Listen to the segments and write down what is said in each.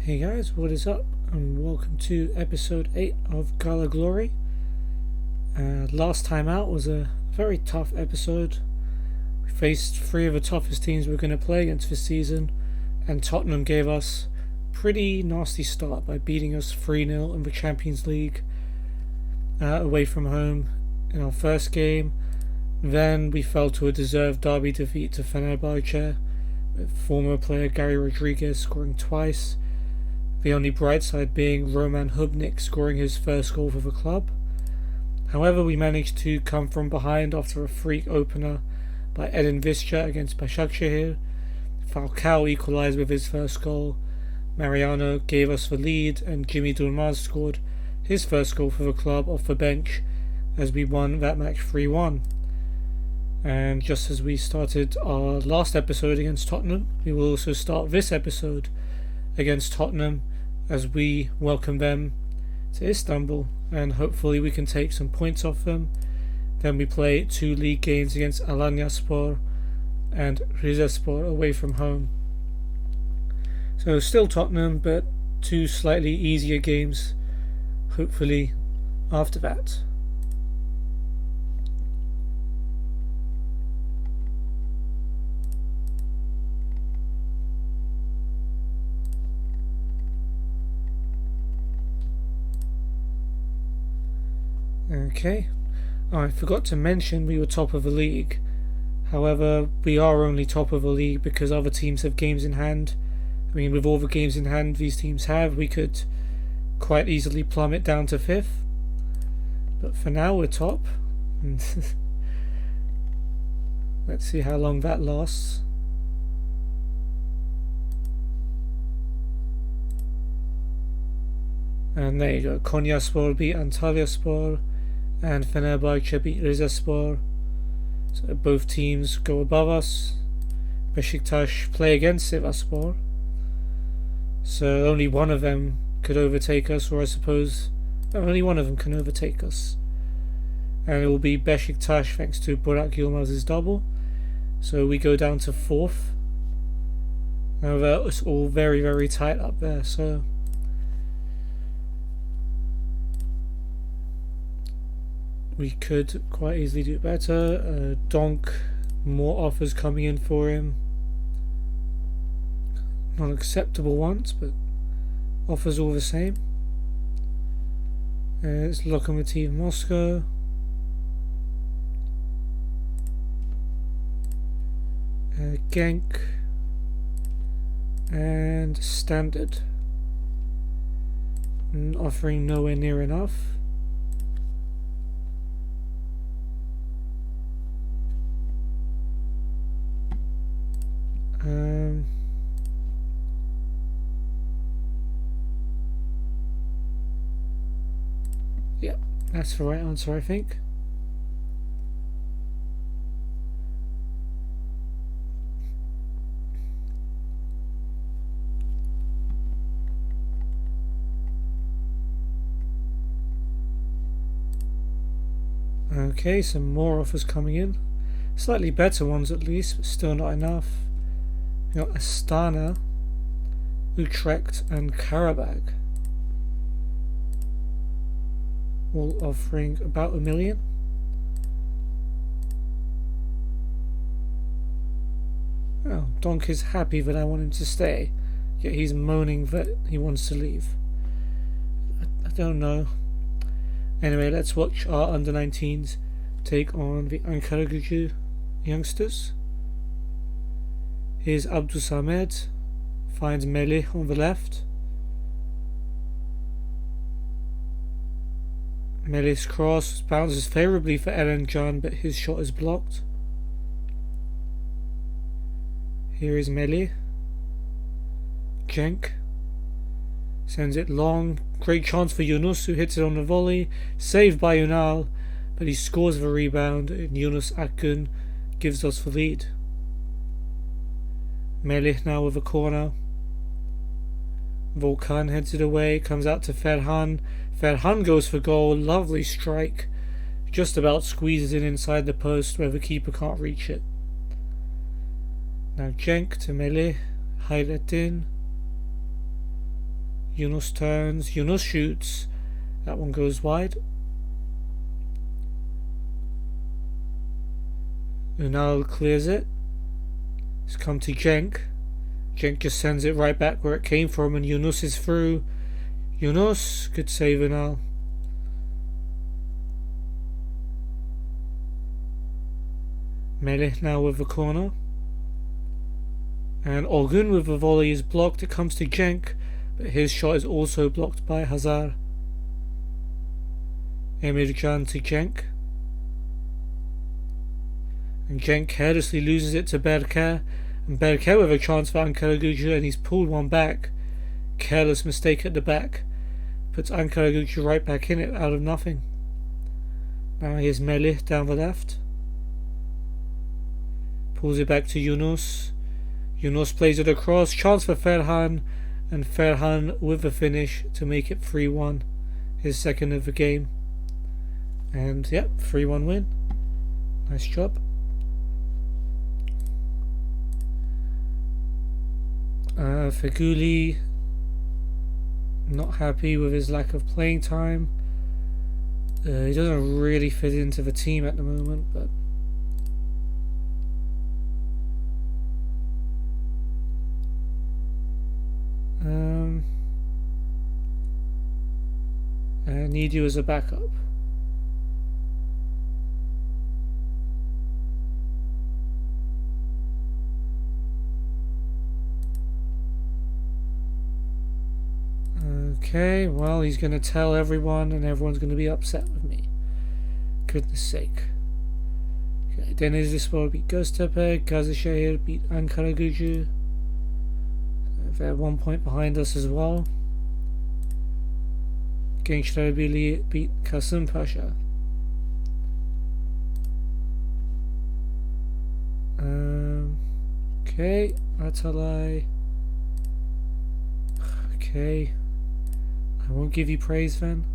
Hey guys, what is up? And welcome to episode 8 of Gala Glory. Last time out was a very tough episode. We faced three of the toughest teams we're going to play against this season, and Tottenham gave us a pretty nasty start by beating us 3-0 in the Champions League away from home in our first game. Then we fell to a deserved derby defeat to Fenerbahce, with former player Gary Rodriguez scoring twice. The only bright side being Roman Hubnik scoring his first goal for the club. However, we managed to come from behind after a freak opener by Edin Visca against Başakşehir. Falcao equalised with his first goal. Mariano gave us the lead, and Jimmy Durmaz scored his first goal for the club off the bench as we won that match 3-1. And just as we started our last episode against Tottenham, we will also start this episode against Tottenham as we welcome them to Istanbul, and hopefully we can take some points off them. Then we play 2 league games against Alanyaspor and Rizespor away from home. So still Tottenham, but 2 slightly easier games hopefully after that. Okay, I forgot to mention we were top of the league. However, we are only top of the league because other teams have games in hand. I mean, with all the games in hand these teams have, we could quite easily plummet down to 5th. But for now we're top. Let's see how long that lasts. And there you go, Konyaspor beat Antalyaspor and Fenerbahce beat Rizespor. So both teams go above us. Beşiktaş play against Sivasspor. So only one of them could overtake us, or I suppose only one of them can overtake us. And it will be Beşiktaş thanks to Burak Yılmaz's double. So we go down to 4th. However, it's all very, very tight up there, so we could quite easily do better. Donk, more offers coming in for him. Not acceptable ones, but offers all the same. It's Lokomotiv Moscow. Genk. And Standard. Offering nowhere near enough. Yeah, that's the right answer, I think. Okay, some more offers coming in. Slightly better ones at least, but still not enough. We got Astana, Utrecht and Karabag, all offering about $1 million. Oh, Donk is happy that I want him to stay, yet he's moaning that he wants to leave. I don't know. Anyway, let's watch our under-19s take on the Ankaragücü youngsters. Here's Abdülsamed, finds Melih on the left. Melih's cross bounces favourably for Eren Can, but his shot is blocked. Here is Melih. Cenk sends it long. Great chance for Yunus, who hits it on the volley. Saved by Ünal, but he scores the rebound, and Yunus Akgün gives us the lead. Melih now with a corner. Volkan heads it away, comes out to Ferhan. Ferhan goes for goal, lovely strike. Just about squeezes it inside the post where the keeper can't reach it. Now Cenk to Melih, Hayrettin. Yunus turns. Yunus shoots. That one goes wide. Unal clears it. It's come to Cenk. Cenk just sends it right back where it came from, and Yunus is through. Yunus, good save, Unal. Melih now with the corner. And Olgun with the volley is blocked. It comes to Cenk, but his shot is also blocked by Hazar. Emircan to Cenk. And Cenk carelessly loses it to Berker. And Berker with a chance for Ankaragucu, and he's pulled one back. Careless mistake at the back. Puts Ankaragucu right back in it out of nothing. Now here's Melih down the left. Pulls it back to Yunus. Yunus plays it across. Chance for Ferhan. And Ferhan with the finish to make it 3-1. His second of the game. And yep, 3-1 win. Nice job. Feghouli not happy with his lack of playing time. He doesn't really fit into the team at the moment, but I need you as a backup. Okay, well, he's going to tell everyone, and everyone's going to be upset with me. Goodness sake. Okay, Denizlispor beat Göztepe, Gazişehir beat Ankaragucu. They're 1 point behind us as well. Gençlerbirliği beat Kasımpaşa. Okay, Atalay. Okay. I won't give you praise then.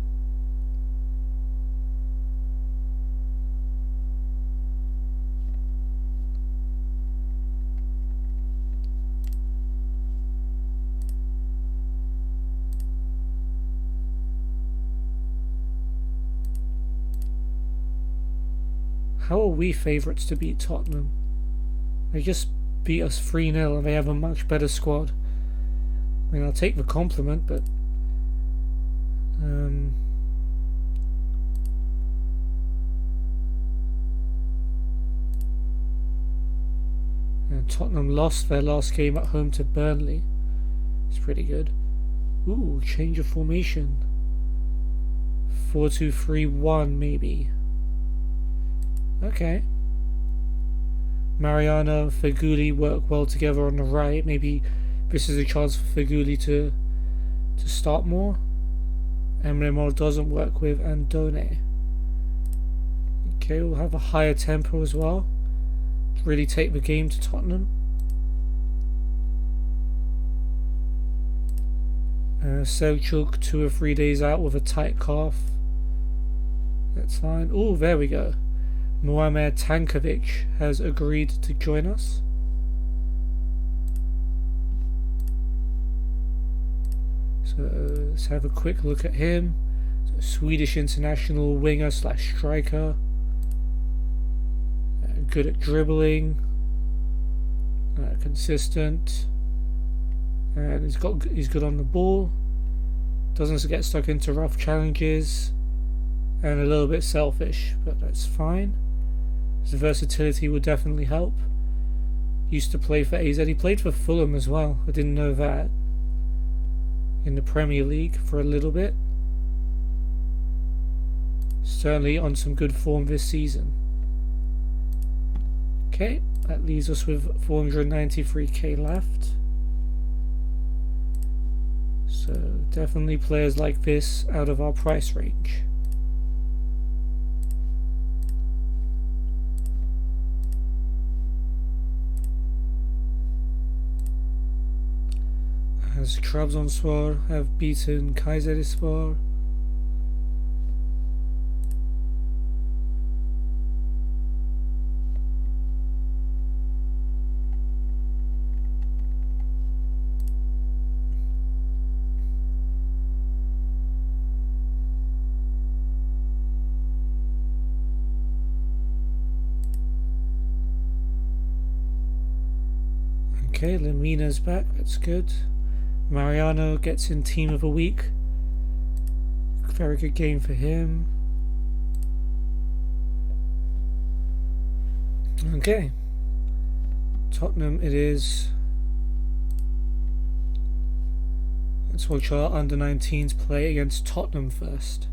How are we favourites to beat Tottenham? They just beat us 3-0 and they have a much better squad. I mean, I'll take the compliment, but and Tottenham lost their last game at home to Burnley. It's pretty good. Ooh, change of formation. 4-2-3-1 maybe. Okay. Mariano, Feghouli work well together on the right. Maybe this is a chance for Feghouli to start more. Emre Mor doesn't work with Andone. Okay, we'll have a higher tempo as well. Really take the game to Tottenham. Selçuk 2 or 3 days out with a tight calf. That's fine. Oh, there we go. Muamer Tankovic has agreed to join us. So let's have a quick look at him. So, Swedish international winger / striker. Good at dribbling. Consistent. And he's good on the ball. Doesn't get stuck into rough challenges. And a little bit selfish, but that's fine. His versatility will definitely help. Used to play for AZ. He played for Fulham as well. I didn't know that. In the Premier League for a little bit. Certainly on some good form this season. Okay, that leaves us with 493k left. So definitely players like this out of our price range. As Trabzonspor have beaten Kayserispor. Okay, Lemina's back. That's good. Mariano gets in Team of the Week. Very good game for him. Okay. Tottenham it is. Let's watch our under-19s play against Tottenham first.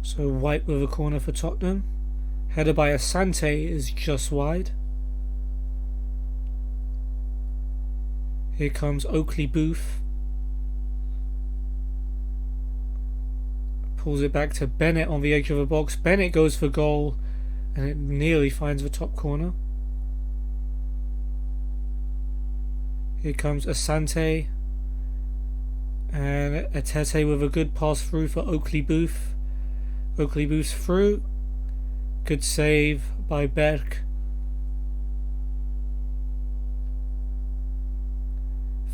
So White with a corner for Tottenham. Header by Asante is just wide. Here comes Oakley Booth. Pulls it back to Bennett on the edge of the box. Bennett goes for goal and it nearly finds the top corner. Here comes Asante. And Atete with a good pass through for Oakley Booth. Oakley Booth's through. Good save by Berg.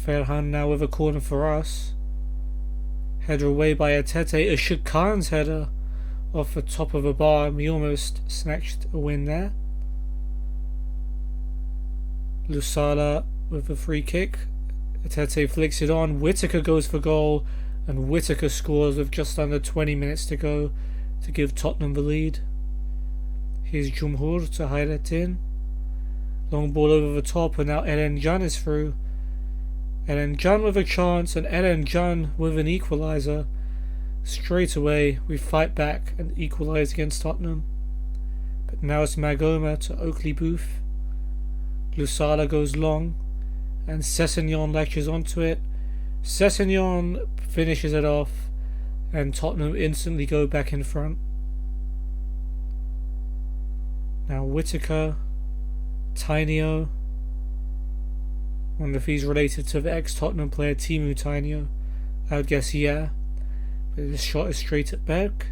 Ferhan now with a corner for us. Header away by Atete. Ashok Khan's header off the top of a bar, and we almost snatched a win there. Lusala with a free kick. Atete flicks it on. Whittaker goes for goal, and Whittaker scores with just under 20 minutes to go to give Tottenham the lead. Here's Jumhur to Hayrettin. Long ball over the top, and now Eren Can is through. Eren Can with a chance, and Eren Can with an equaliser. Straight away, we fight back and equalise against Tottenham. But now it's Magoma to Oakley Booth. Lusala goes long, and Sessegnon latches onto it. Sessegnon finishes it off, and Tottenham instantly go back in front. Now Whittaker, Tainio. Wonder if he's related to the ex-Tottenham player Timu Tainio. I would guess yeah. But this shot is straight at Berg.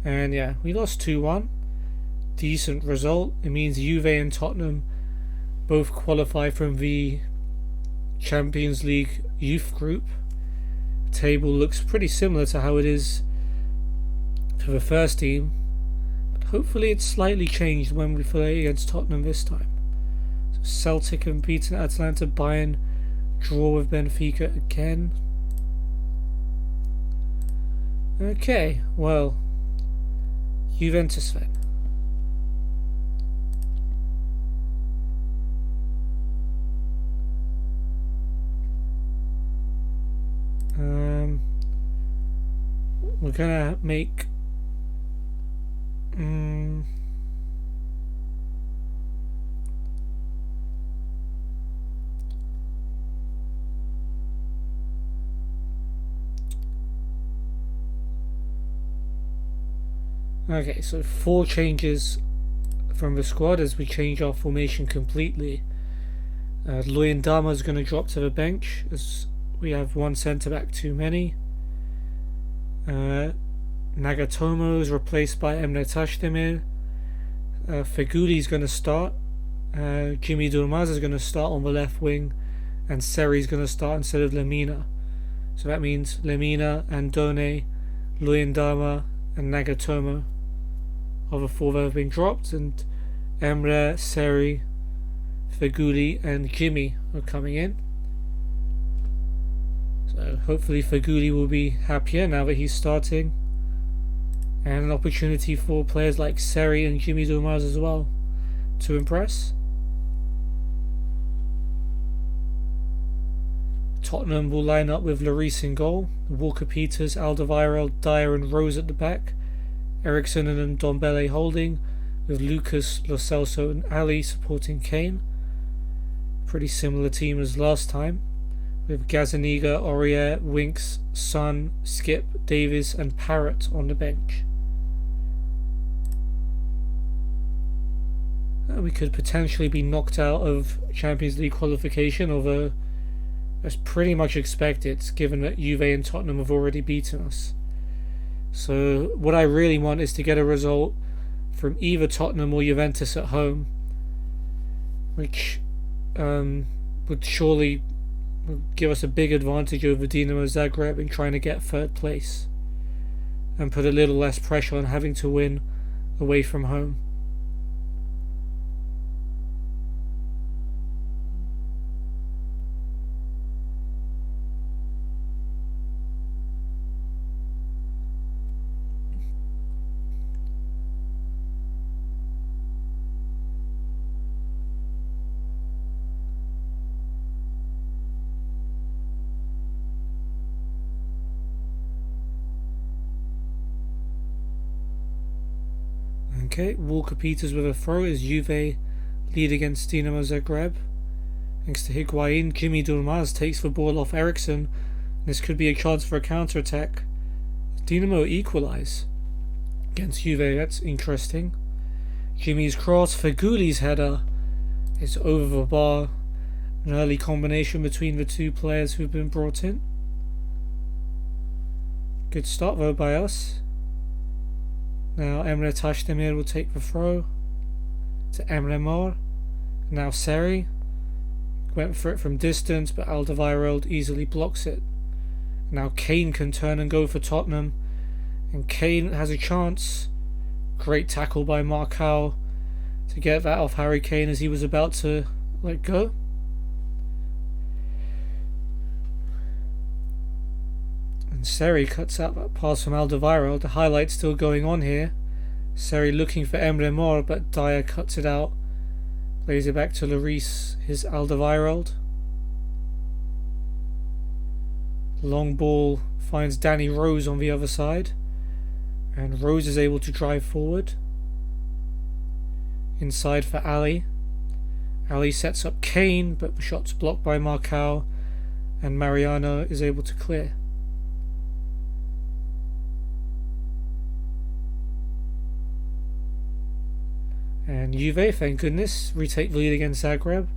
And yeah, we lost 2-1. Decent result. It means Juve and Tottenham both qualify from the Champions League youth group. The table looks pretty similar to how it is for the first team. Hopefully it's slightly changed when we play against Tottenham this time. So Celtic have beaten Atalanta, Bayern draw with Benfica again. Okay, well, Juventus then. We're gonna make okay, so 4 changes from the squad as we change our formation completely. Luyendama is going to drop to the bench as we have one centre back too many. Nagatomo is replaced by Emre Tashdemir. Feguli is going to start. Jimmy Durmaz is going to start on the left wing, and Seri is going to start instead of Lemina. So that means Lemina, Andone, Luyendama, and Nagatomo are the 4 that have been dropped, and Emre, Seri, Feguli, and Jimmy are coming in. So hopefully Feguli will be happier now that he's starting. And an opportunity for players like Seri and Jimmy Durmaz as well to impress. Tottenham will line up with Lloris in goal, Walker Peters, Alderweireld, Dyer and Rose at the back, Eriksson and Ndombele holding, with Lucas, Lo Celso and Ali supporting Kane. Pretty similar team as last time, with Gazaniga, Aurier, Winks, Son, Skip, Davies and Parrott on the bench. We could potentially be knocked out of Champions League qualification, although that's pretty much expected given that Juve and Tottenham have already beaten us. So what I really want is to get a result from either Tottenham or Juventus at home, which would surely give us a big advantage over Dinamo Zagreb in trying to get 3rd place. and put a little less pressure on having to win away from home. Okay, Walker Peters with a throw as Juve lead against Dinamo Zagreb. Thanks to Higuain, Jimmy Durmaz takes the ball off Eriksson. This could be a chance for a counter-attack. Dinamo equalise against Juve, that's interesting. Jimmy's cross, Fegouli's header is over the bar. An early combination between the two players who've been brought in. Good start though by us. Now Emre Tashdemir will take the throw to Emre Mor. Now Seri went for it from distance, but Alderweireld easily blocks it. Now Kane can turn and go for Tottenham, and Kane has a chance. Great tackle by Marcao to get that off Harry Kane as he was about to let go. And Seri cuts out that pass from Alderweireld. The highlight's still going on here. Seri looking for Emre Mor, but Dyer cuts it out. Plays it back to Lloris. Here's Alderweireld. Long ball finds Danny Rose on the other side. And Rose is able to drive forward. Inside for Ali. Ali sets up Kane, but the shot's blocked by Marcao. And Mariano is able to clear. And Juve, thank goodness, retake the lead against Zagreb.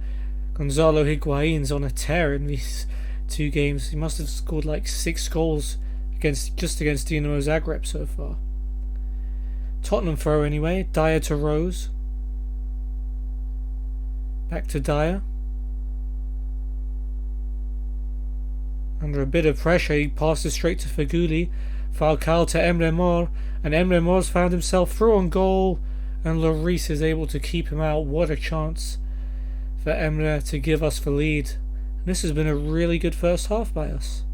Gonzalo Higuain's on a tear in these two games. He must have scored like 6 goals against Dinamo Zagreb so far. Tottenham throw anyway. Dyer to Rose. Back to Dyer. Under a bit of pressure, he passes straight to Fegouli. Falcao to Emre Mor, and Emre Mor's found himself through on goal. And Lloris is able to keep him out. What a chance for Emre to give us the lead. And this has been a really good first half by us.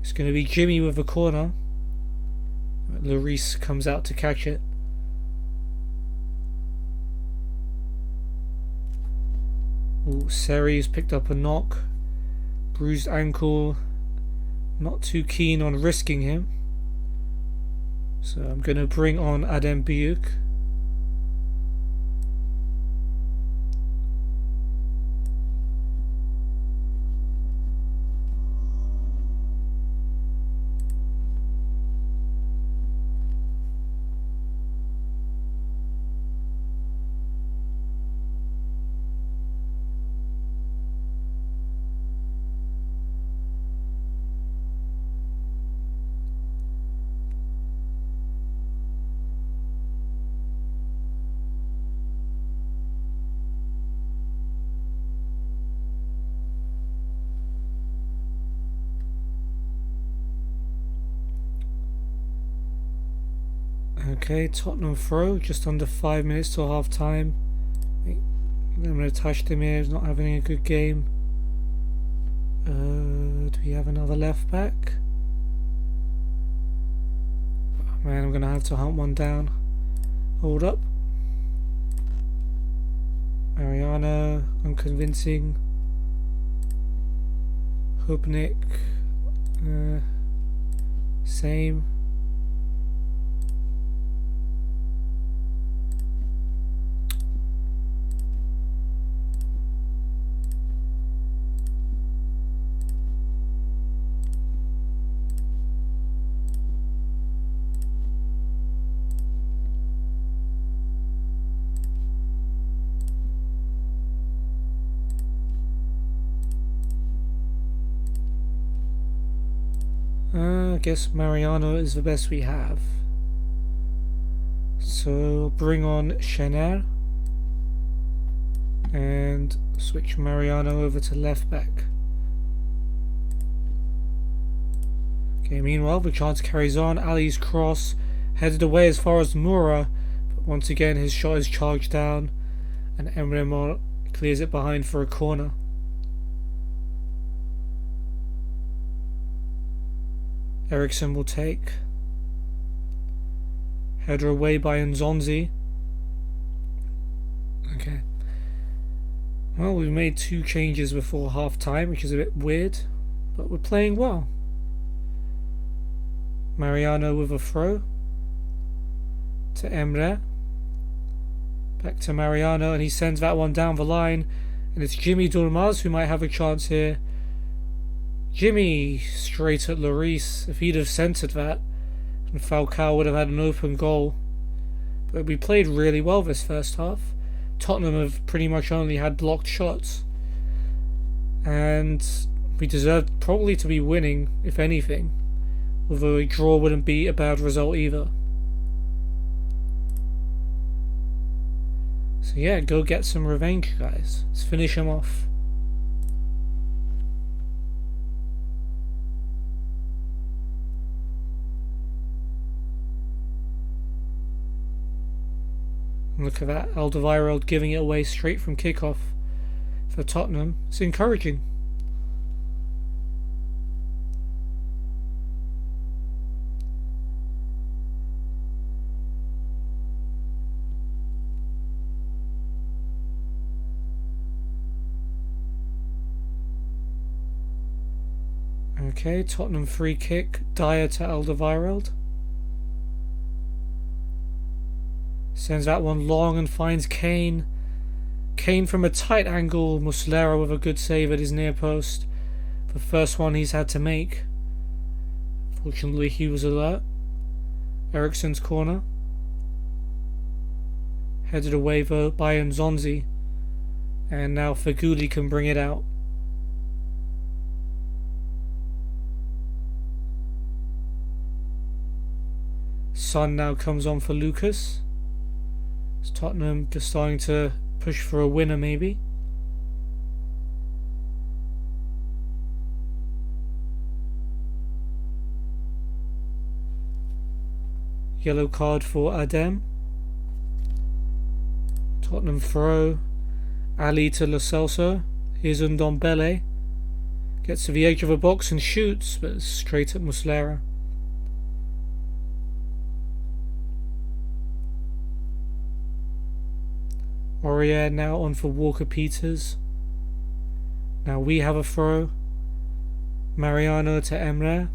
It's going to be Jimmy with the corner. Lloris comes out to catch it. Ooh, Seri's picked up a knock. Bruised ankle. Not too keen on risking him. So I'm going to bring on Adem Büyük. Okay, Tottenham throw, just under 5 minutes till half time. Emre Tashdemir is not having a good game. Do we have another left back? Oh, man, I'm going to have to hunt one down. Hold up. Mariano, unconvincing. Hubnik, same. I guess Mariano is the best we have. So bring on Chener and switch Mariano over to left back. Okay, Okay, meanwhile, the chance carries on. Ali's cross headed away as far as Moura, but once again his shot is charged down, and Emre Mor clears it behind for a corner. Eriksson will take. Header away by Nzonzi. Okay. Well, we've made 2 changes before half time, which is a bit weird, but we're playing well. Mariano with a throw to Emre. Back to Mariano, and he sends that one down the line, and it's Jimmy Durmaz who might have a chance here. Jimmy straight at Lloris. If he'd have centred that, and Falcao would have had an open goal. But we played really well this first half. Tottenham have pretty much only had blocked shots, and we deserved probably to be winning, if anything, although a draw wouldn't be a bad result either. So yeah, go get some revenge, guys. Let's finish him off. Look at that, Alderweireld giving it away straight from kickoff for Tottenham. It's encouraging. Okay, Tottenham free kick, Dyer to Alderweireld. Sends that one long and finds Kane. Kane from a tight angle. Muslera with a good save at his near post. The first one he's had to make. Fortunately, he was alert. Eriksson's corner. Headed away though by Nzonzi. And now Feghouli can bring it out. Son now comes on for Lucas. Tottenham just starting to push for a winner, maybe. Yellow card for Adem. Tottenham throw. Ali to Lo Celso. Here's Ndombele. Gets to the edge of a box and shoots, but straight at Muslera. Aurier now on for Walker-Peters. Now we have a throw. Mariano to Emre.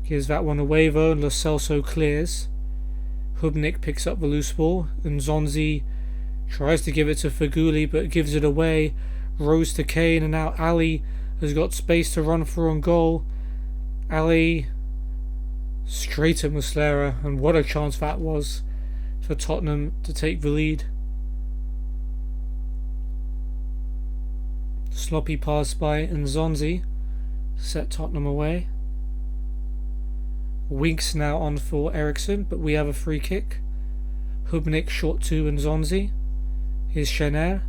Gives that one away though, and Lo Celso clears. Hubnik picks up the loose ball, and Nzonzi tries to give it to Feghouli but gives it away. Rose to Kane, and now Ali has got space to run through on goal. Ali straight at Muslera, and what a chance that was for Tottenham to take the lead. Sloppy pass by Nzonzi set Tottenham away. Winks now on for Eriksson, but we have a free kick. Hubnik short to Nzonzi. Here's Chener,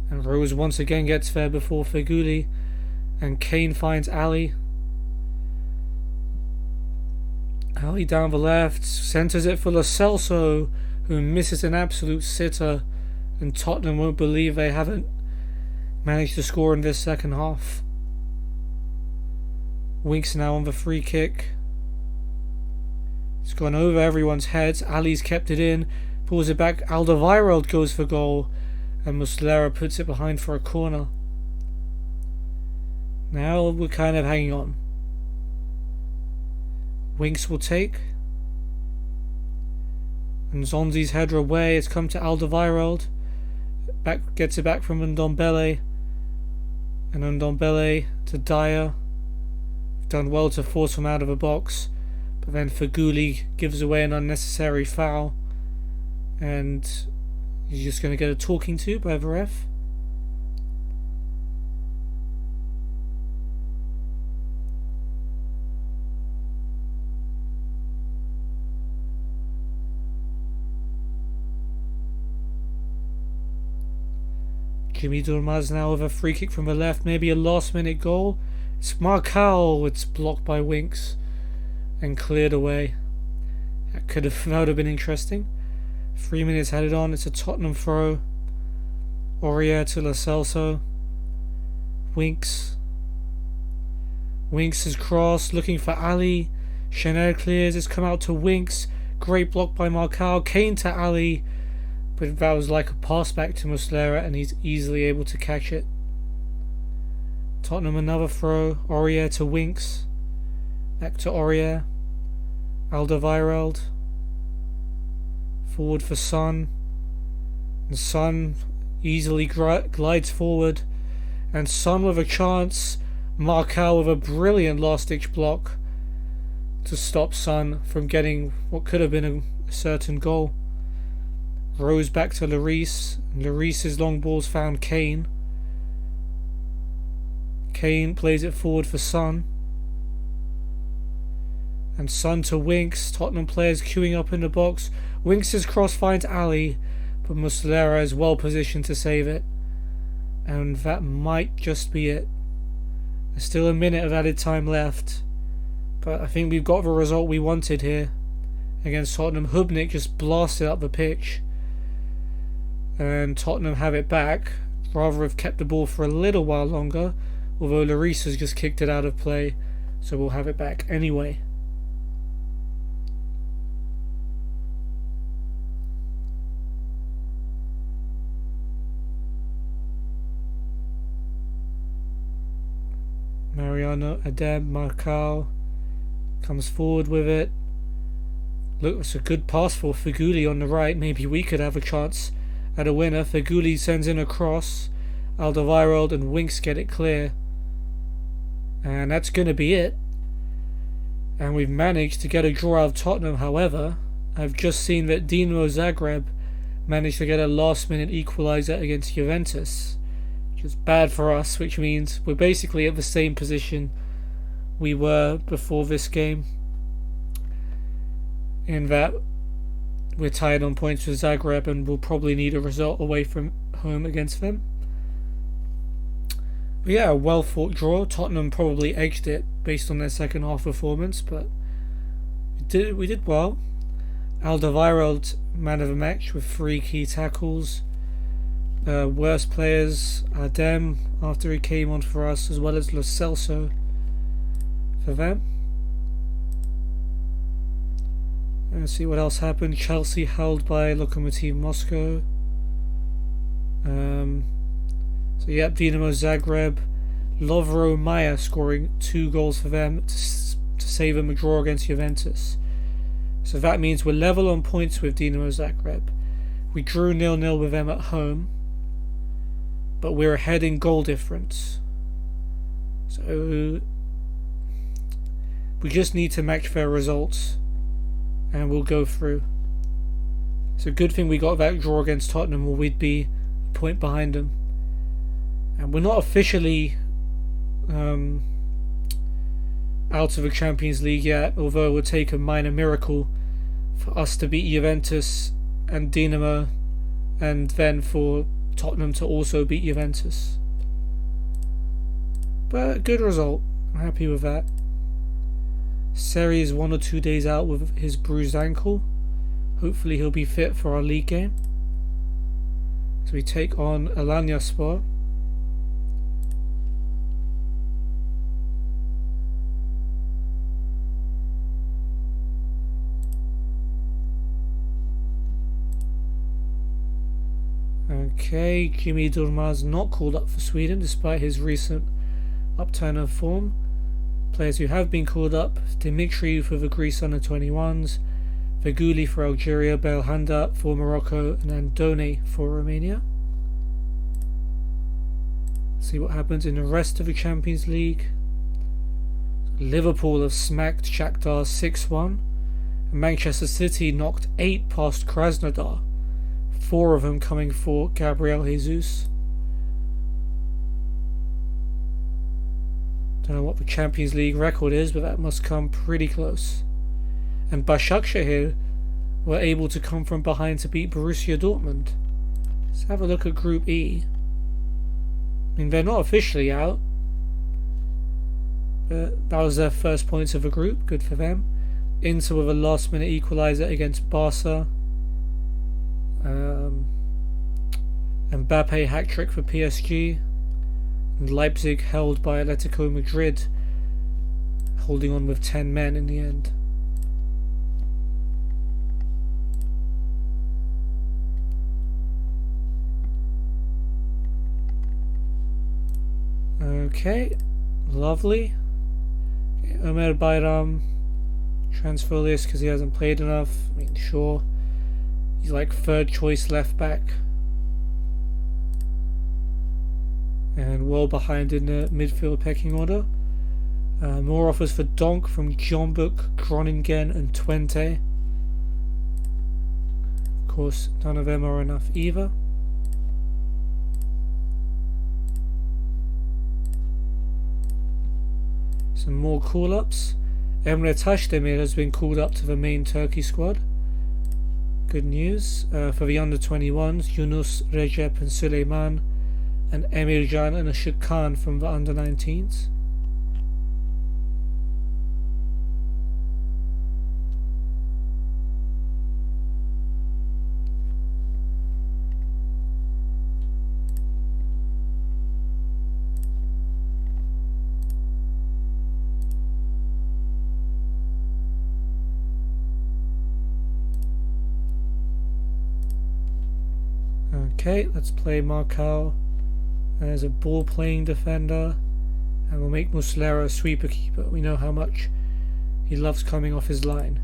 and Rose once again gets there before Feghouli, and Kane finds Ali. Ali down the left, centres it for Lo Celso, who misses an absolute sitter, and Tottenham won't believe they haven't managed to score in this second half. Winks now on the free kick. It's gone over everyone's heads. Ali's kept it in, pulls it back. Alderweireld goes for goal, and Muslera puts it behind for a corner. Now we're kind of hanging on. Winks will take. And Zonzi's header away. It's come to Alderweireld. Gets it back from Ndombele. And Ndombele to Dyer. Done well to force him out of a box. But then Feghouli gives away an unnecessary foul. And he's just going to get a talking to by the ref. Jimmy Durmaz now with a free kick from the left, maybe a last minute goal. It's Marcal. It's blocked by Winks and cleared away. That would have been interesting. 3 minutes had it on. It's a Tottenham throw. Aurier to Lo Celso. Winks. Winks is crossed, looking for Ali. Chanel clears. It's come out to Winks. Great block by Marcal. Kane to Ali. But that was like a pass back to Muslera, and he's easily able to catch it. Tottenham another throw. Aurier to Winks. Back to Aurier. Alderweireld. Forward for Son. And Son easily glides forward. And Son with a chance. Marcal with a brilliant last-ditch block to stop Son from getting what could have been a certain goal. Rose back to Lloris. Lloris's long balls found Kane. Kane plays it forward for Son. And Son to Winks. Tottenham players queuing up in the box. Winks' cross finds Ali, but Muslera is well positioned to save it. And that might just be it. There's still a minute of added time left, but I think we've got the result we wanted here against Tottenham. Hubnik just blasted up the pitch, and Tottenham have it back. Rather have kept the ball for a little while longer, although Lloris has just kicked it out of play, so we'll have it back anyway. Mariano Adem Marcal comes forward with it. Look, it's a good pass for Feghouli on the right. Maybe we could have a chance at a winner. Feghouli sends in a cross. Alderweireld and Winks get it clear. And that's going to be it. And we've managed to get a draw out of Tottenham. However, I've just seen that Dinamo Zagreb managed to get a last-minute equaliser against Juventus. It's bad for us, which means we're basically at the same position we were before this game, in that we're tied on points with Zagreb and we'll probably need a result away from home against them. But yeah, a well fought draw. Tottenham probably edged it based on their second half performance, but we did well. Alderweireld, man of the match with 3 key tackles. Worst players, Adem after he came on for us, as well as Lo Celso for them. Let's see what else happened. Chelsea held by Lokomotiv Moscow. So yep, Dinamo Zagreb, Lovro Maia scoring 2 goals for them to save them a draw against Juventus. So that means we're level on points with Dinamo Zagreb. We drew 0-0 with them at home, but we're ahead in goal difference. So we just need to match their results and we'll go through. It's a good thing we got that draw against Tottenham, or we'd be a point behind them. And we're not officially out of the Champions League yet, although it would take a minor miracle for us to beat Juventus and Dinamo, and then for Tottenham to also beat Juventus. But a good result. I'm happy with that. Seri is 1 or 2 days out with his bruised ankle. Hopefully he'll be fit for our league game. So we take on Alanyaspor. Okay, Jimmy Durmaz not called up for Sweden despite his recent upturn of form. Players who have been called up: Dimitri for the Greece under-21s, Feghouli for Algeria, Belhanda for Morocco, and Andone for Romania. See what happens in the rest of the Champions League. Liverpool have smacked Shakhtar 6-1. Manchester City knocked 8 past Krasnodar, 4 of them coming for Gabriel Jesus. Don't know what the Champions League record is, but that must come pretty close. And Başakşehir were able to come from behind to beat Borussia Dortmund. Let's have a look at Group E. I mean, they're not officially out, But that was their first points of the group. Good for them. Inter with a last-minute equaliser against Barca. Mbappe hat-trick for PSG. And Leipzig held by Atletico Madrid, holding on with 10 men in the end. Okay, lovely. Okay, Ömer Bayram, transfer list because he hasn't played enough. I mean, sure. He's like third choice left back. And well behind in the midfield pecking order. More offers for Donk from Jeonbuk, Groningen and Twente. Of course, none of them are enough either. Some more call-ups. Emre Tashdemir has been called up to the main Turkey squad. Good news. For the under-21s, Yunus, Recep and Süleyman, and Emircan and Ashik Khan from the under-19s. Okay, let's play Marcal as a ball-playing defender, and we'll make Muslera a sweeper keeper. We know how much he loves coming off his line.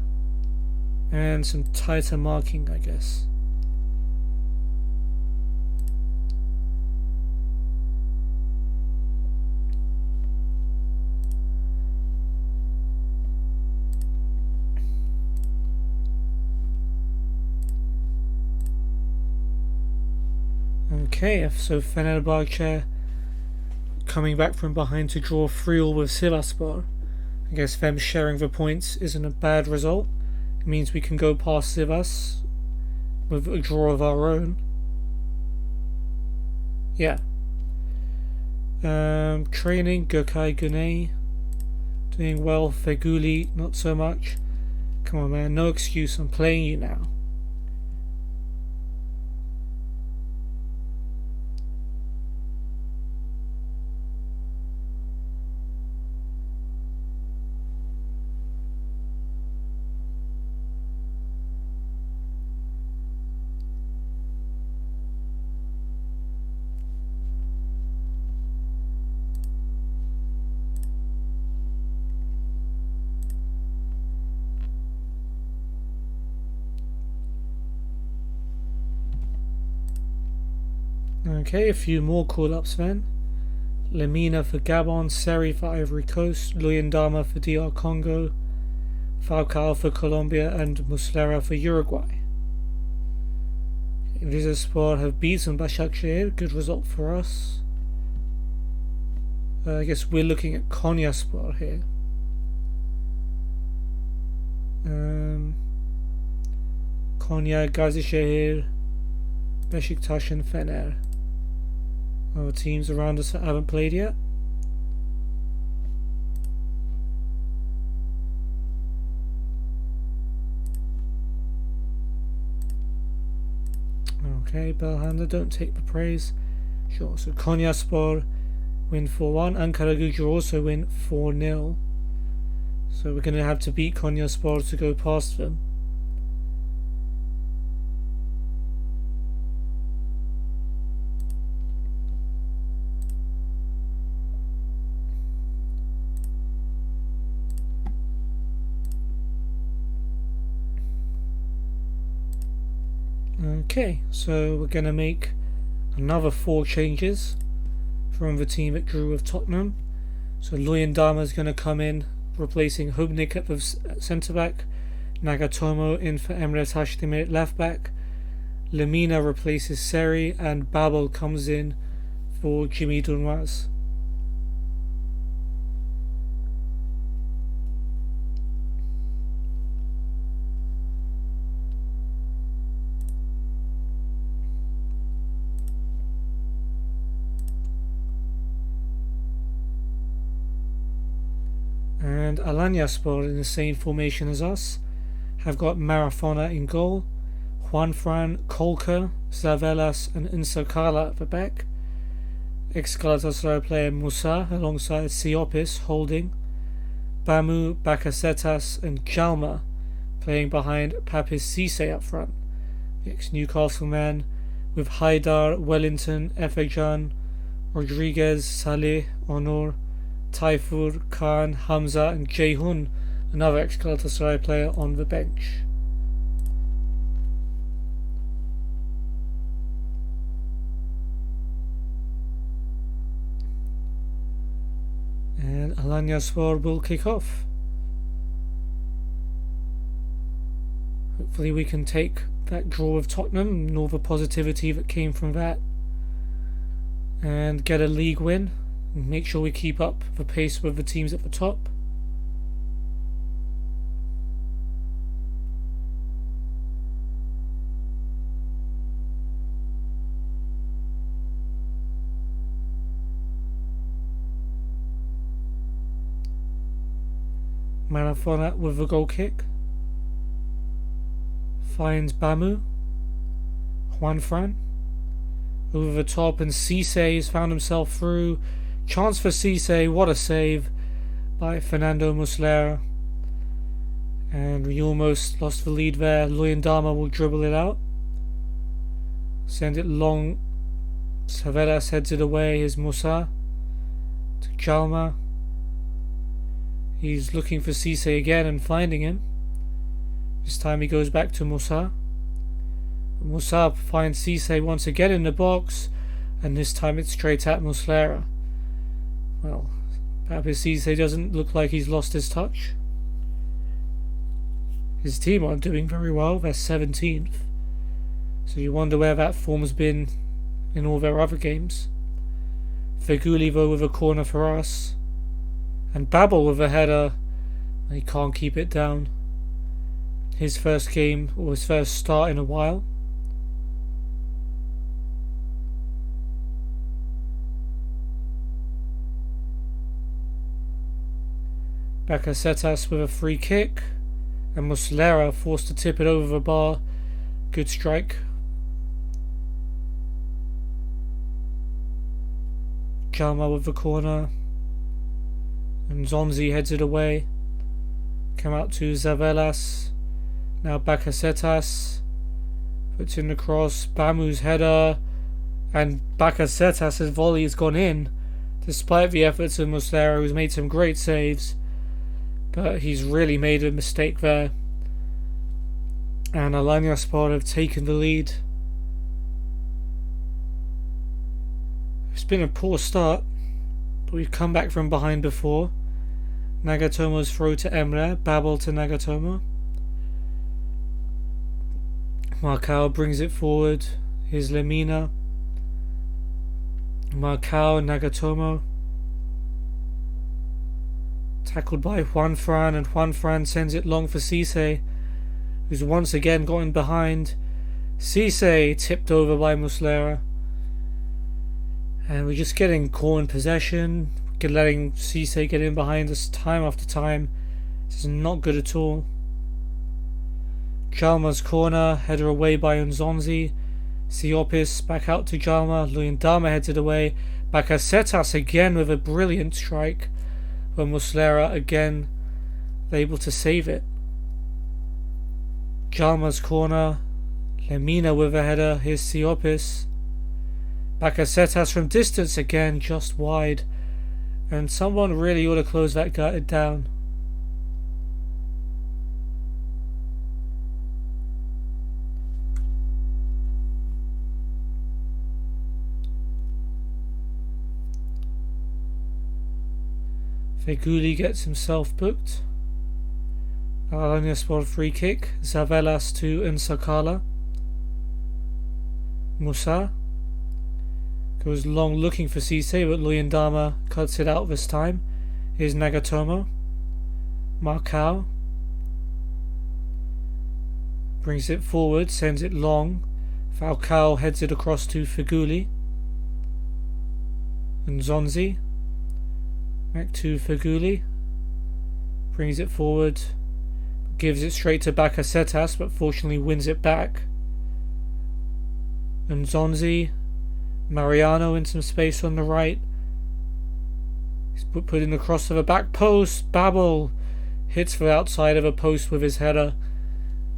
And some tighter marking, I guess. Okay, so Fenerbahce coming back from behind to draw 3-3 with Sivasspor. I guess them sharing the points isn't a bad result. It means we can go past Sivas with a draw of our own. Yeah. Training, Gökay Güney doing well. Feguli, not so much. Come on, man, no excuse. I'm playing you now. Okay, a few more call-ups then. Lemina for Gabon, Seri for Ivory Coast, Luyendama for DR Congo, Falcao for Colombia, and Muslera for Uruguay. Rizespor have beaten Başakşehir, good result for us. I guess we're looking at Konyaspor here. Konya, Gazişehir, Beşiktaş and Fener. Our teams around us that haven't played yet. Okay, Belhanda, don't take the praise. Sure, so Konyaspor win 4-1. Ankaragücü also win 4-0. So we're going to have to beat Konyaspor to go past them. Okay, so we're going to make another 4 changes from the team that drew with Tottenham. So Luyendama is going to come in, replacing Hubnik at the centre-back, Nagatomo in for Emre Tashdemir at left-back, Lemina replaces Seri, and Babel comes in for Jimmy Durmaz. And Alanyaspor, in the same formation as us, have got Marafona in goal, Juanfran, Kolka, Zavelas and Insakala at the back. Ex-Galatasaray player Musa alongside Siopis holding, Bamu, Bakasetas and Jalma playing behind Papis Cisse up front. The ex-Newcastle man with Haidar, Wellington, Efecan, Rodriguez, Saleh, Onur, Taifur, Khan, Hamza and Ceyhun, another ex-Galatasaray player, on the bench. And Alanyaspor will kick off. Hopefully we can take that draw with Tottenham and all the positivity that came from that and get a league win and make sure we keep up the pace with the teams at the top. Marafona with the goal kick. Finds Bamu. Juanfran. Over the top and Cisse has found himself through. Chance for Cisse. What a save by Fernando Muslera. And we almost lost the lead there. Luyendama will dribble it out. Send it long. Saveras heads it away. Is Musa. To Jalma. He's looking for Cisse again and finding him. This time he goes back to Musa. Musa finds Cisse once again in the box, and this time it's straight at Muslera. Well, Papis Cisse doesn't look like he's lost his touch. His team aren't doing very well, they're 17th. So you wonder where that form's been in all their other games. Feguli though with a corner for us. And Babel with a header. He can't keep it down. His first game, or his first start in a while. Bakasetas with a free kick. And Muslera forced to tip it over the bar. Good strike. Jalma with the corner. And Zonzi heads it away. Come out to Zavelas. Now Bakasetas. Puts in the cross. Bamu's header. And Bakasetas' volley has gone in. Despite the efforts of Muslera, who's made some great saves. But he's really made a mistake there. And Alanyaspor have taken the lead. It's been a poor start. But we've come back from behind before. Nagatomo's throw to Emre. Babel to Nagatomo. Marcao brings it forward. Here's Lemina. Marcao, Nagatomo. Tackled by Juanfran, and Juanfran sends it long for Cisse, who's once again gotten behind. Cisse tipped over by Muslera. And we're just getting caught in possession, letting Cisse get in behind us time after time. This is not good at all. Jalma's corner, header away by Nzonzi. Siopis back out to Jalma. Luyendama heads it away. Bakasetas again with a brilliant strike. When Muslera again able to save it. Jalma's corner. Lemina with a header. Here's Siopis. Bakasetas from distance again, just wide. And someone really ought to close that guy down. Feguli gets himself booked. Alanyaspor free kick. Zavelas to Insakala. Musa goes long looking for Cisse, but Luyendama cuts it out this time. Here's Nagatomo. Marcao brings it forward, sends it long. Falcao heads it across to Feguli. And Zonzi back to Feguli. Brings it forward. Gives it straight to Bakasetas, but fortunately wins it back. And Zonzi. Mariano in some space on the right. He's put in the cross of a back post. Babel hits for outside of a post with his header.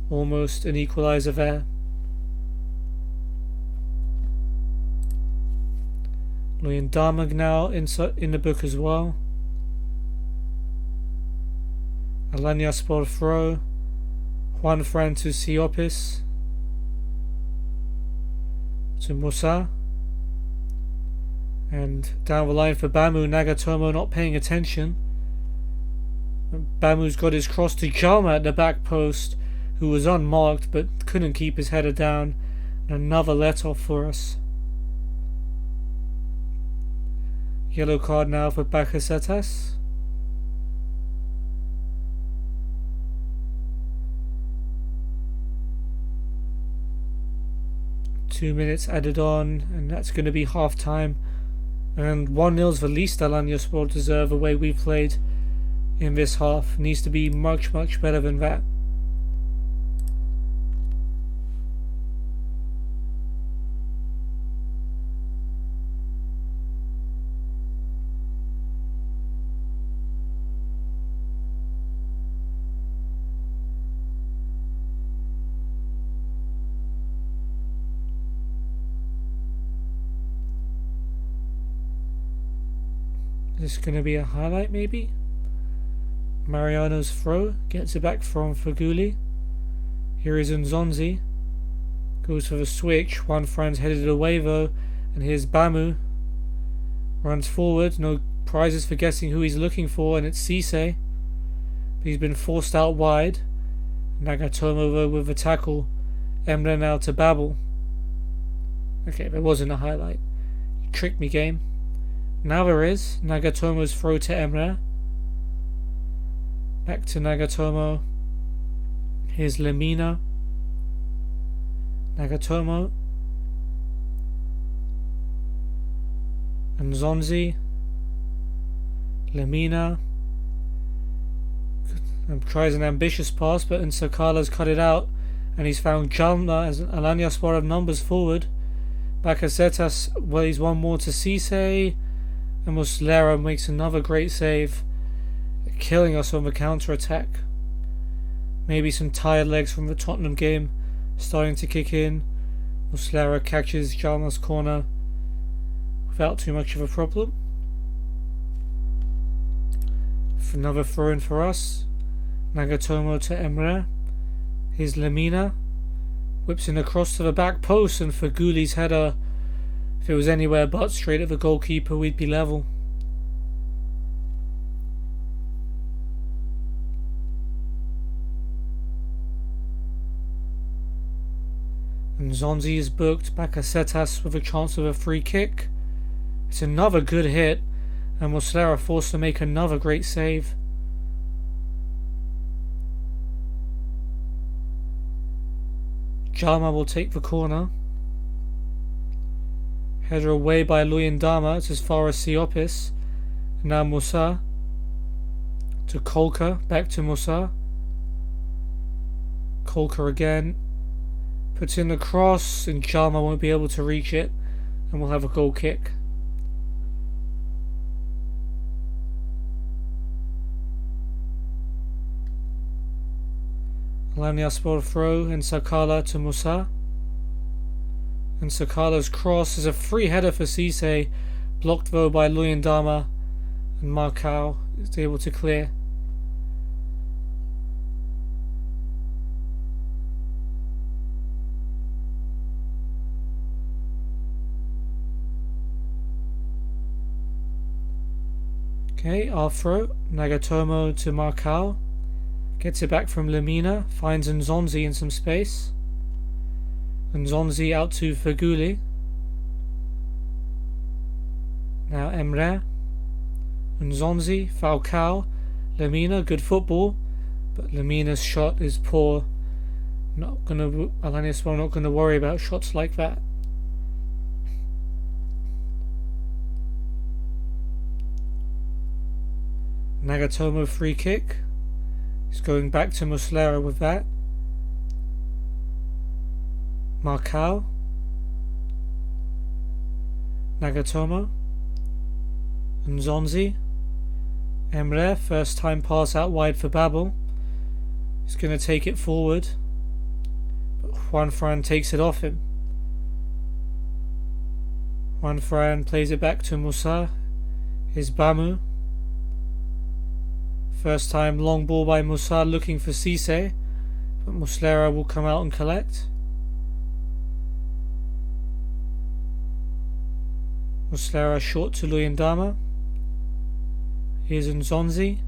Almost an equaliser there. Luyan Damag now in the book as well. Alanyaspor throw. Juan Fran to Siopis. To Musa. And down the line for Bamu. Nagatomo not paying attention. Bamu's got his cross to Jalma at the back post, who was unmarked but couldn't keep his header down. And another let off for us. Yellow card now for Bakasetas. Two minutes added on, and that's going to be half time. And 1-0's the least Alanyaspor deserve the way we played in this half. Needs to be much, much better than that. This is going to be a highlight maybe. Mariano's throw. Gets it back from Faguli. Here is Nzonzi. Goes for the switch. Juan Fran's headed it away though. And here's Bamu. Runs forward. No prizes for guessing who he's looking for. And it's Cisse. But he's been forced out wide. Nagatomo though with the tackle. Emre now to Babel. Okay, there wasn't a highlight. You tricked me, game. Now there is. Nagatomo's throw to Emre. Back to Nagatomo. Here's Lemina. Nagatomo. And Zonzi. Lemina. Tries an ambitious pass, but Nsakala's cut it out. And he's found Jalma as Alanyaspor have numbers forward. Bakasetas, well, he's one more to Cisse. And Muslera makes another great save, killing us on the counter-attack. Maybe some tired legs from the Tottenham game starting to kick in. Muslera catches Jalma's corner without too much of a problem. Another throw-in for us. Nagatomo to Emre. Here's Lemina. Whips in across to the back post, and Faguli's header, if it was anywhere but straight at the goalkeeper, we'd be level. And Zonzi is booked. Bakasetas with a chance of a free kick. It's another good hit, and Muslera forced to make another great save. Jalma will take the corner. Header away by Luyendama. It's as far as Siopis. Now Musa. To Kolka. Back to Musa. Kolka again. Puts in the cross, and Jalma won't be able to reach it. And we'll have a goal kick. Alanyaspor throw, and Sakala to Musa. And Sakala's cross is a free header for Cisse, blocked though by Luyendama, and Marcao is able to clear. Okay, our throw. Nagatomo to Marcao. Gets it back from Lemina. Finds Nzonzi in some space. Nzonzi out to Faguli. Now Emre. Nzonzi. Falcao. Lemina. Good football. But Lemina's shot is poor. Alanyaspor not going to worry about shots like that. Nagatomo free kick. He's going back to Muslera with that. Marcao. Nagatomo. Nzonzi. Emre, first time pass out wide for Babel. He's going to take it forward. But Juan Fran takes it off him. Juan Fran plays it back to Musa. Here's Bamu. First time long ball by Musa looking for Cisse. But Muslera will come out and collect. Muslera short to Luyendama. Here's Nzonzi.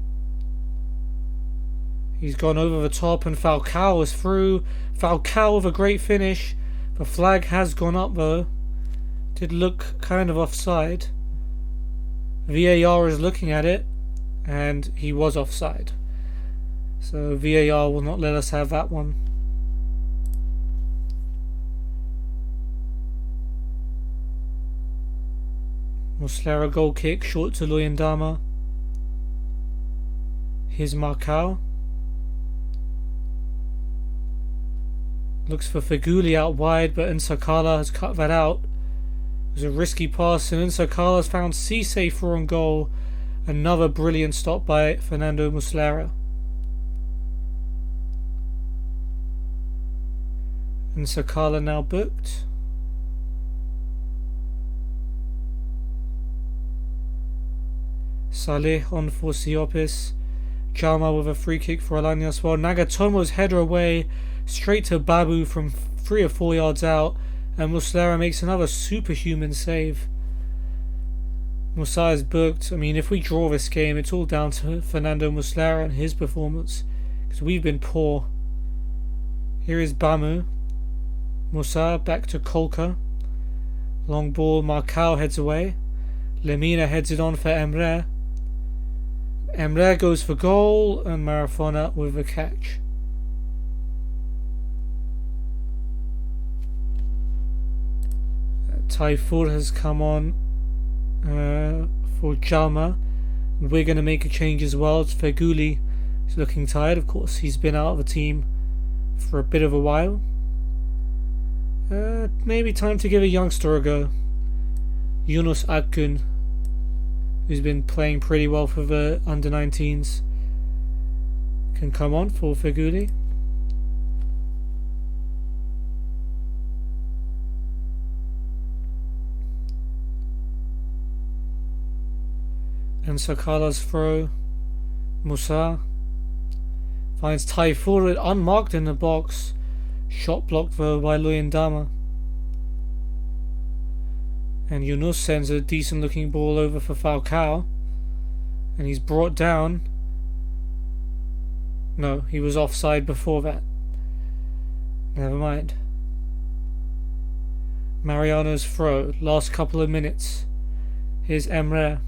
He's gone over the top and Falcao is through. Falcao with a great finish. The flag has gone up though. Did look kind of offside. VAR is looking at it and he was offside. So VAR will not let us have that one. Muslera goal kick short to Luyendama. Here's Marcao. Looks for Feghouli out wide, but Nsakala has cut that out. It was a risky pass, and Nsakala has found Cisse for on goal. Another brilliant stop by Fernando Muslera. Nsakala now booked. Saleh on for Siopis. Jalma with a free kick for Alanyaspor. Nagatomo's header away, straight to Babu from 3 or 4 yards out, and Muslera makes another superhuman save. Musa is booked. I mean, if we draw this game, it's all down to Fernando Muslera and his performance, because we've been poor. Here is Bamu. Musa back to Kolka. Long ball, Marcao heads away. Lemina heads it on for Emre. Emre goes for goal, and Marafona with a catch. Taifur has come on for Jalma. We're going to make a change as well. It's Feghouli. He's looking tired. Of course, he's been out of the team for a bit of a while. Maybe time to give a youngster a go. Yunus Akgün, who's been playing pretty well for the under-19s, can come on for Feghouli. And Sakala's throw. Musa finds Taifur unmarked in the box. Shot blocked though by Luyendama. And Yunus sends a decent looking ball over for Falcao. And he's brought down. No, he was offside before that. Never mind. Mariano's throw. Last couple of minutes. Here's Emre.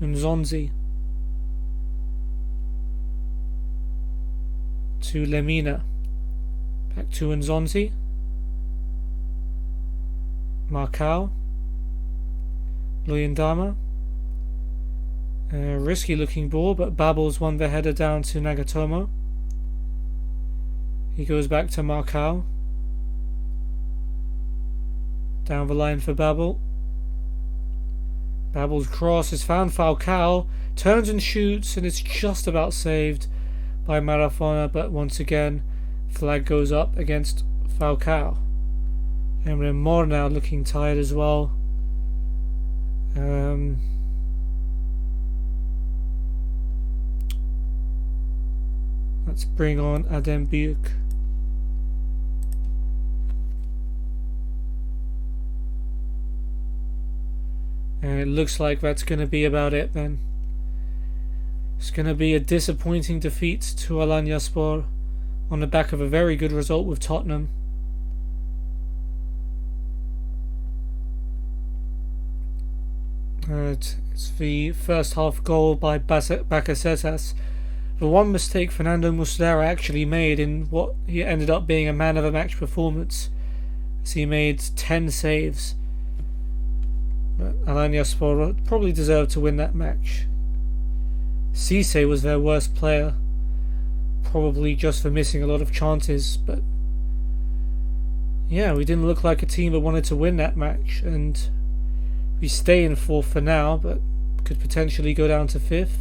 Nzonzi. To Lemina. Back to Nzonzi. Marcao. Luyendama. Risky looking ball, but Babel's won the header down to Nagatomo. He goes back to Marcao. Down the line for Babel. Babel's cross has found Falcao. Turns and shoots, and it's just about saved by Marafona, but once again, flag goes up against Falcao. Emre Mor now looking tired as well. Let's bring on Adem Büyük. And it looks like that's going to be about it then. It's going to be a disappointing defeat to Alanyaspor on the back of a very good result with Tottenham. It's the first half goal by Bakasetas. The one mistake Fernando Muslera actually made in what he ended up being a man of the match performance, as he made 10 saves. But Alanyaspor probably deserved to win that match. Cisse was their worst player. probably just for missing a lot of chances, but yeah, we didn't look like a team that wanted to win that match, and we stay in fourth for now, but could potentially go down to fifth,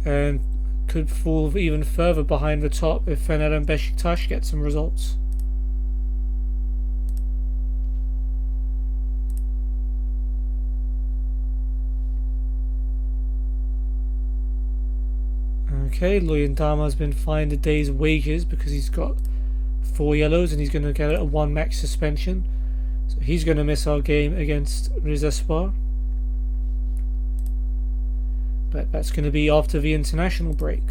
and could fall even further behind the top if Fener and Beşiktaş get some results. Okay, Luyendama has been fined a day's wages because he's got 4 yellows and he's going to get a 1 match suspension. So he's going to miss our game against Rizespor. But that's going to be after the international break.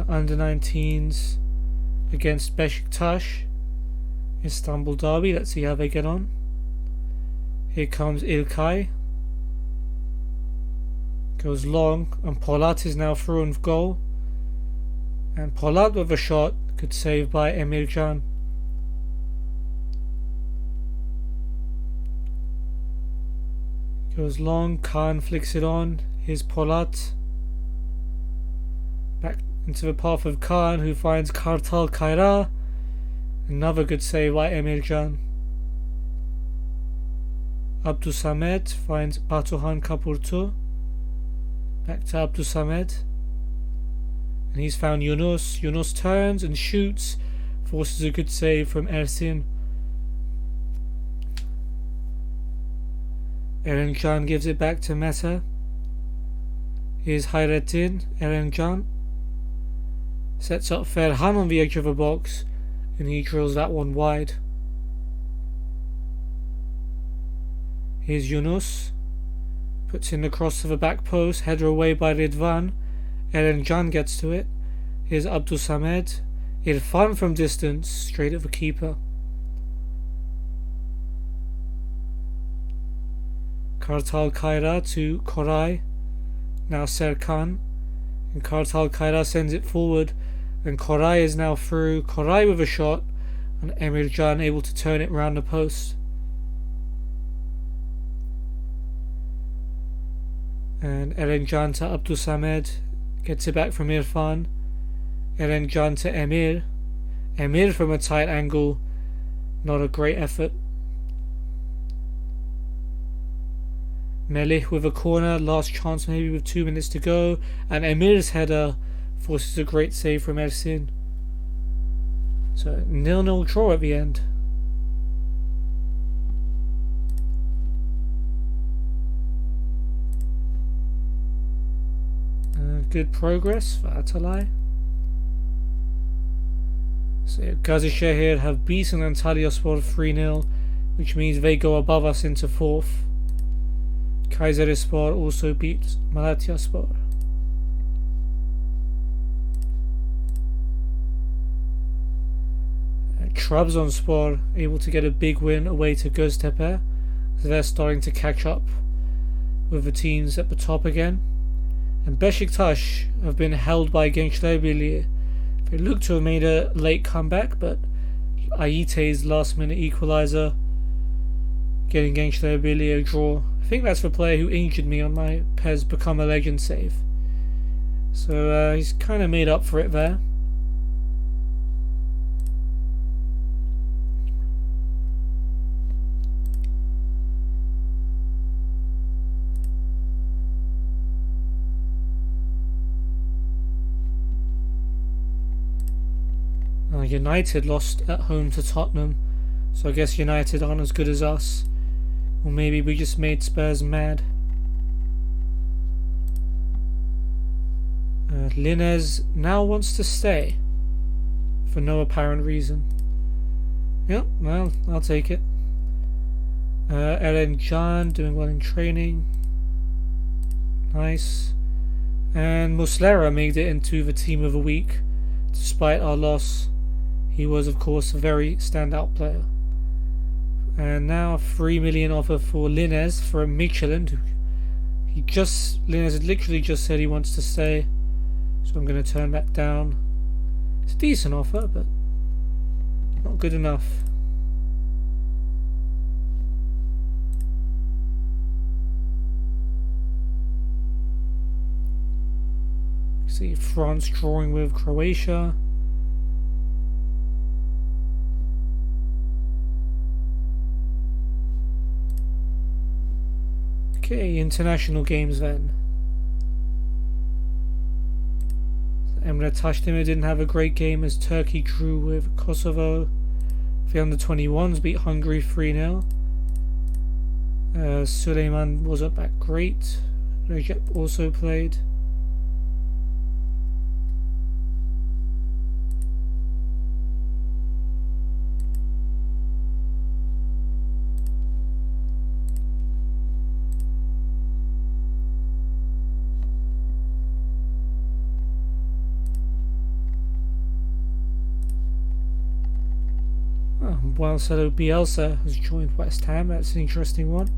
Under 19s against Beşiktaş, Istanbul derby. Let's see how they get on. Here comes İlkay. Goes long, and Polat is now through in goal. And Polat with a shot, good save by Emircan. Goes long, Khan flicks it on. Here's Polat. Back into the path of Khan, who finds Kartal Kayra. Another good save by Emircan. Abdülsamet finds Batuhan Kapurtu. Back to Abdülsamet. And he's found Yunus. Yunus turns and shoots. Forces a good save from Ersin. Erencan gives it back to Meta. Here's Hayrettin. Erencan sets up Ferhan on the edge of the box, and he drills that one wide. Here's Yunus. Puts in the cross to the back post. Header away by Ridvan. Erencan gets to it. Here's Abdülsamet. Irfan from distance. Straight at the keeper. Kartal Kayra to Koray. Now Serkan. And Kartal Kayra sends it forward. And Koray is now through. Koray with a shot. And Emircan able to turn it round the post. And Erencan to Abdülsamet. Gets it back from Irfan. Erencan to Emir. Emir from a tight angle. Not a great effort. Melih with a corner. Last chance maybe with 2 minutes to go. And Emir's header forces a great save from Ersin. So 0-0 draw at the end. Good progress for Atalay. So Gazişehir have beaten Antalyaspor 3-0, which means they go above us into 4th. Kayserispor also beat Malatyaspor. Trabzonspor able to get a big win away to Göztepe, so they're starting to catch up with the teams at the top again. And Beşiktaş have been held by Gençlerbirliği. They look to have made a late comeback, but Ayite's last minute equaliser getting Gençlerbirliği a draw. I think that's the player who injured me on my PES Become a Legend save. So he's kind of made up for it there. United lost at home to Tottenham, so I guess United aren't as good as us. Or maybe we just made Spurs mad. Linez now wants to stay for no apparent reason. Yep, well, I'll take it. Erencan doing well in training. Nice. And Muslera made it into the team of the week despite our loss. He was, of course, a very standout player. And now a 3 million offer for Linez from Michelin. Linez had literally just said he wants to stay, so I'm going to turn that down. It's a decent offer, but not good enough. See France drawing with Croatia. Okay, international games then. Emre Tashdemir didn't have a great game as Turkey drew with Kosovo. The under-21s beat Hungary 3-0. Suleiman wasn't that great. Recep also played. Marcelo Bielsa has joined West Ham. That's an interesting one.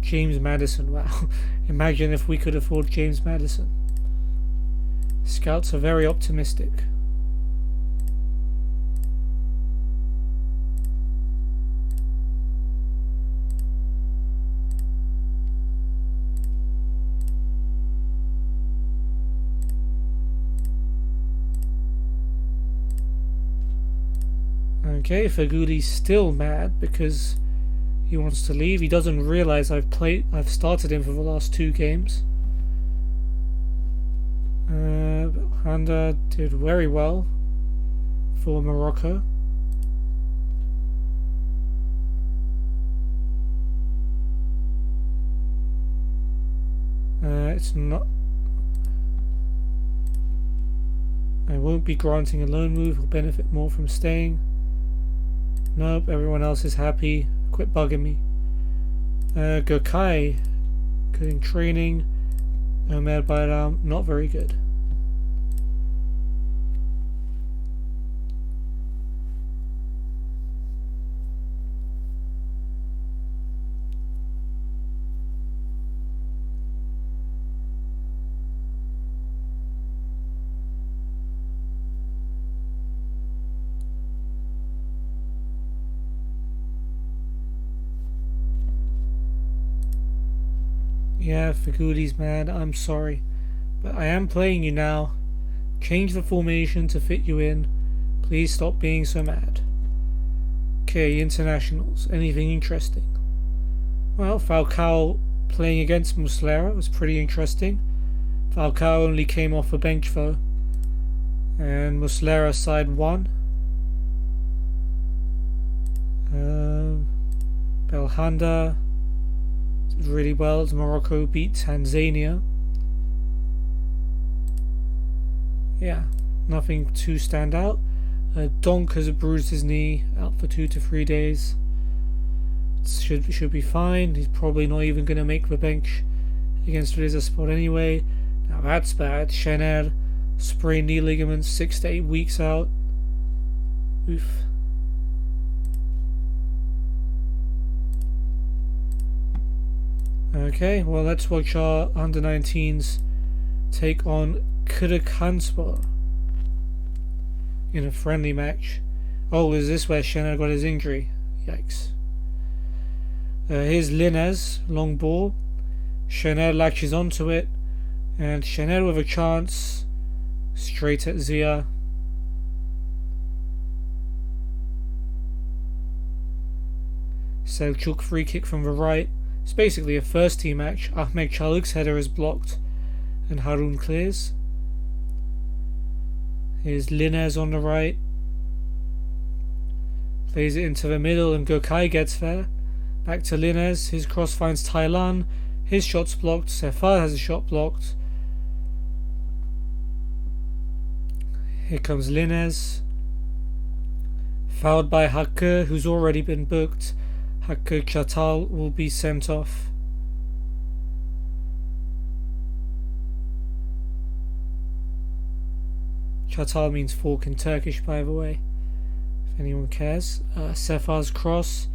James Maddison. Wow. Imagine if we could afford James Maddison. Scouts are very optimistic. Okay, Faguli's still mad because he wants to leave. He doesn't realise I've started him for the last 2 games. Honda did very well for Morocco. It's not. I won't be granting a loan move. He'll benefit more from staying. Nope, everyone else is happy. Quit bugging me. Gokai, good in training. Omer Bayram, not very good. Yeah, Faguli's mad, I'm sorry. But I am playing you now. Change the formation to fit you in. Please stop being so mad. Okay, internationals. Anything interesting? Well, Falcao playing against Muslera was pretty interesting. Falcao only came off the bench though. And Muslera side won. Belhanda did really well as Morocco beat Tanzania. Yeah, nothing to stand out. Donk has bruised his knee, out for 2 to 3 days. Should be fine. He's probably not even going to make the bench against Rizespor anyway. Now that's bad. Shener sprained knee ligaments, 6 to 8 weeks out. Oof. Okay, well let's watch our under-19s take on Kırıkhanspor in a friendly match. Oh, is this where Shener got his injury? Yikes. Here's Linez, long ball. Shener latches onto it, and Shener with a chance, straight at Zia. Selçuk free kick from the right. It's basically a first team match. Ahmet Çalık's header is blocked, and Harun clears. Here's Linez on the right. Plays it into the middle, and Gökay gets there. Back to Linez. His cross finds Taylan. His shot's blocked. Sefar has a shot blocked. Here comes Linez. Fouled by Hakkı, who's already been booked. Hakkı Çatal will be sent off. Çatal means fork in Turkish, by the way, if anyone cares. Sefar's cross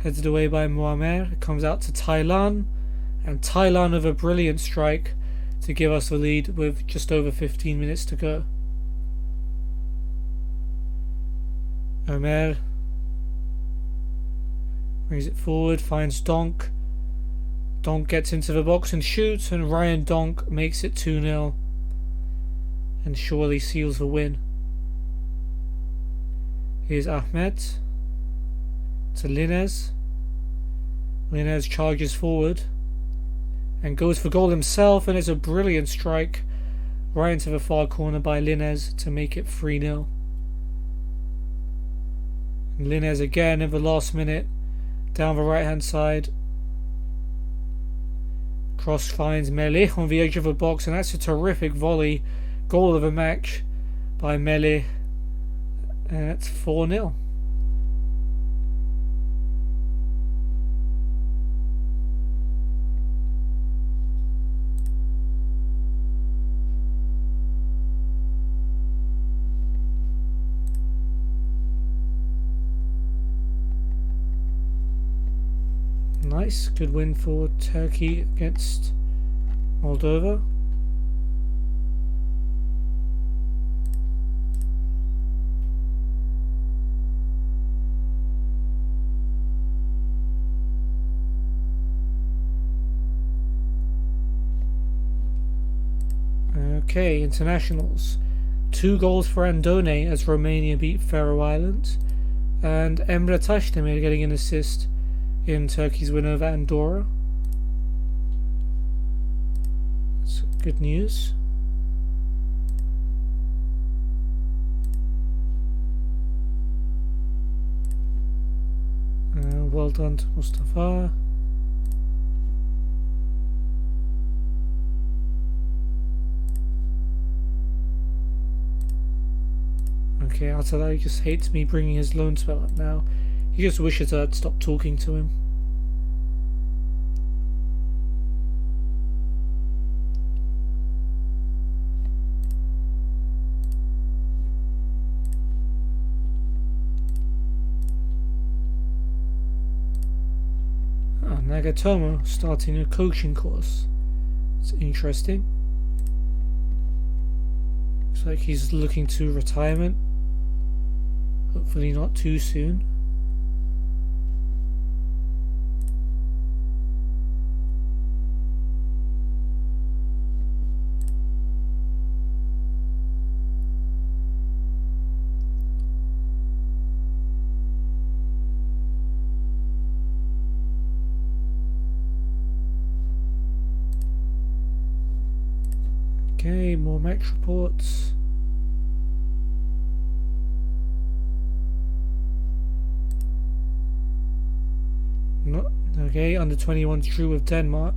headed away by Muammer. It comes out to Taylan, and Taylan with a brilliant strike to give us the lead with just over 15 minutes to go. Ömer brings it forward, finds Donk. Donk gets into the box and shoots, and Ryan Donk makes it 2-0 and surely seals the win. Here's Ahmet to Linez. Linez charges forward and goes for goal himself, and it's a brilliant strike right into the far corner by Linez to make it 3-0. And Linez again in the last minute down the right hand side. Cross finds Melih on the edge of the box, and that's a terrific volley. Goal of the match by Melih, and it's 4-0. Nice, good win for Turkey against Moldova. Okay, internationals. 2 goals for Andone as Romania beat Faroe Islands, and Emre Taşdemir getting an assist in Turkey's win over Andorra. That's good news. Well done to Mustafa. Okay, Atalay just hates me bringing his loan spell up now. He just wishes I'd stop talking to him. Nagatomo starting a coaching course. It's interesting. Looks like he's looking to retirement. Hopefully not too soon. Okay, more match reports. Okay, under 21s drew with Denmark.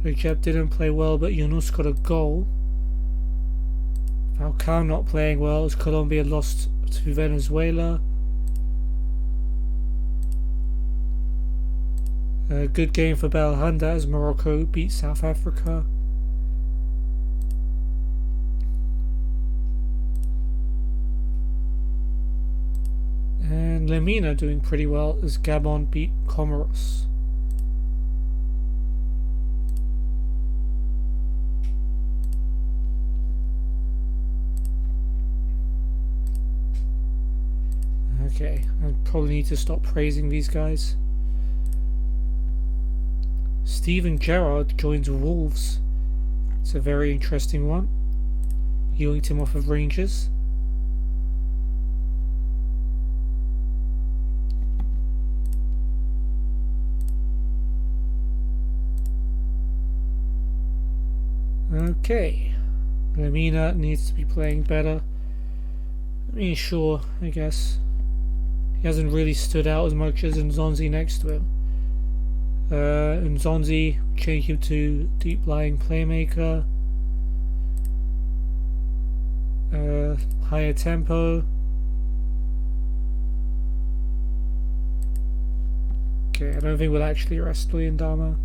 Recep didn't play well, but Yunus got a goal. Falcao not playing well as Colombia lost to Venezuela. A good game for Belhanda as Morocco beat South Africa. And Lemina doing pretty well as Gabon beat Comoros. Okay, I probably need to stop praising these guys. Steven Gerrard joins Wolves. It's a very interesting one. Ewington off of Rangers. Okay, Lemina needs to be playing better. I mean, sure, I guess. He hasn't really stood out as much as Nzonzi next to him. Nzonzi changed him to deep-lying playmaker. Higher tempo. Okay, I don't think we'll actually rest Luyendama.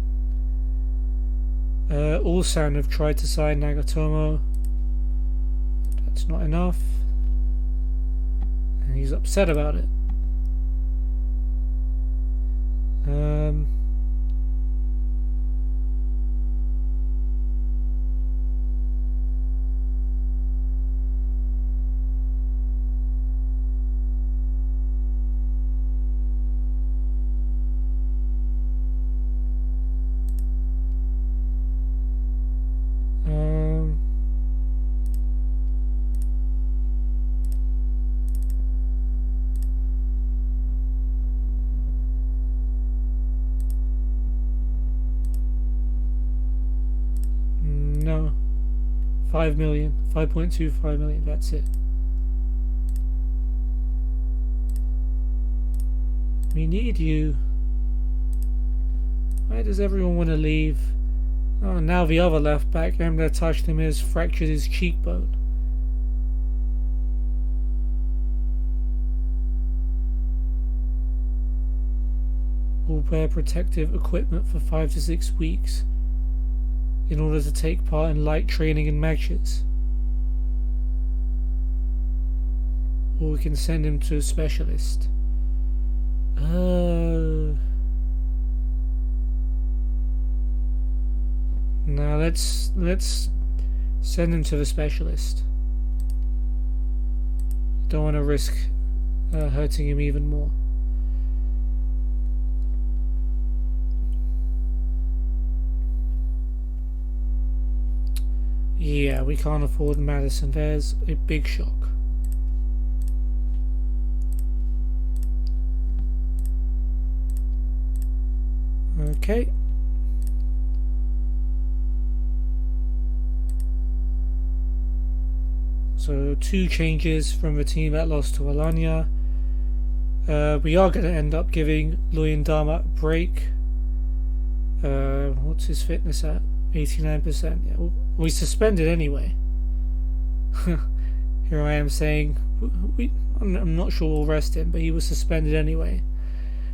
Ulsan have tried to sign Nagatomo. That's not enough. And he's upset about it. No. 5 million. 5.25 million, that's it. We need you. Why does everyone want to leave? Oh, now the other left back, Emre Tashdemir, has fractured his cheekbone. Will wear protective equipment for 5 to 6 weeks in order to take part in light training and matches. Or we can send him to a specialist. Now let's send him to the specialist. Don't want to risk hurting him even more. Yeah, we can't afford Madison. There's a big shock. Okay. So 2 changes from the team that lost to Alanya. We are going to end up giving Luyendama a break. What's his fitness at? 89%. Yeah, well, we suspended anyway. Here I am saying I'm not sure we'll rest him, but he was suspended anyway.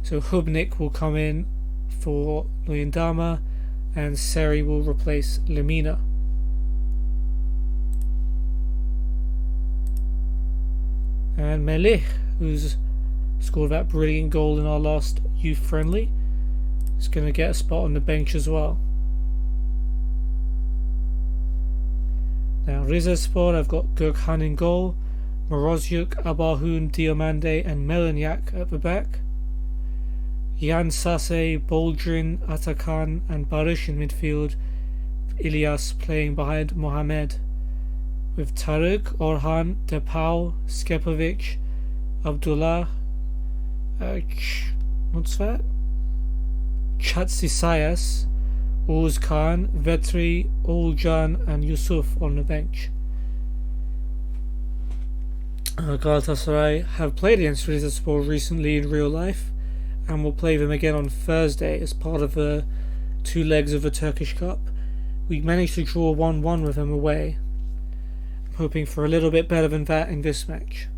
So Hubnik will come in for Luyendama, and Seri will replace Lemina. And Melih, who's scored that brilliant goal in our last youth friendly, is going to get a spot on the bench as well. Now Rizespor, I've got Gökhan in goal, Morozyuk, Abahun, Diomande and Melanyak at the back. Yan Sase, Boldrin, Atakan and Barış in midfield. Ilyas playing behind Mohamed, with Tarık, Orhan, Depau, Skepovic, Abdullah, what's that? Chatsisayas, Oğuz Khan, Vetri, Olcan and Yusuf on the bench. Galatasaray have played against Rizespor recently in real life, and will play them again on Thursday as part of the 2 legs of the Turkish Cup. We managed to draw 1-1 with them away. I'm hoping for a little bit better than that in this match.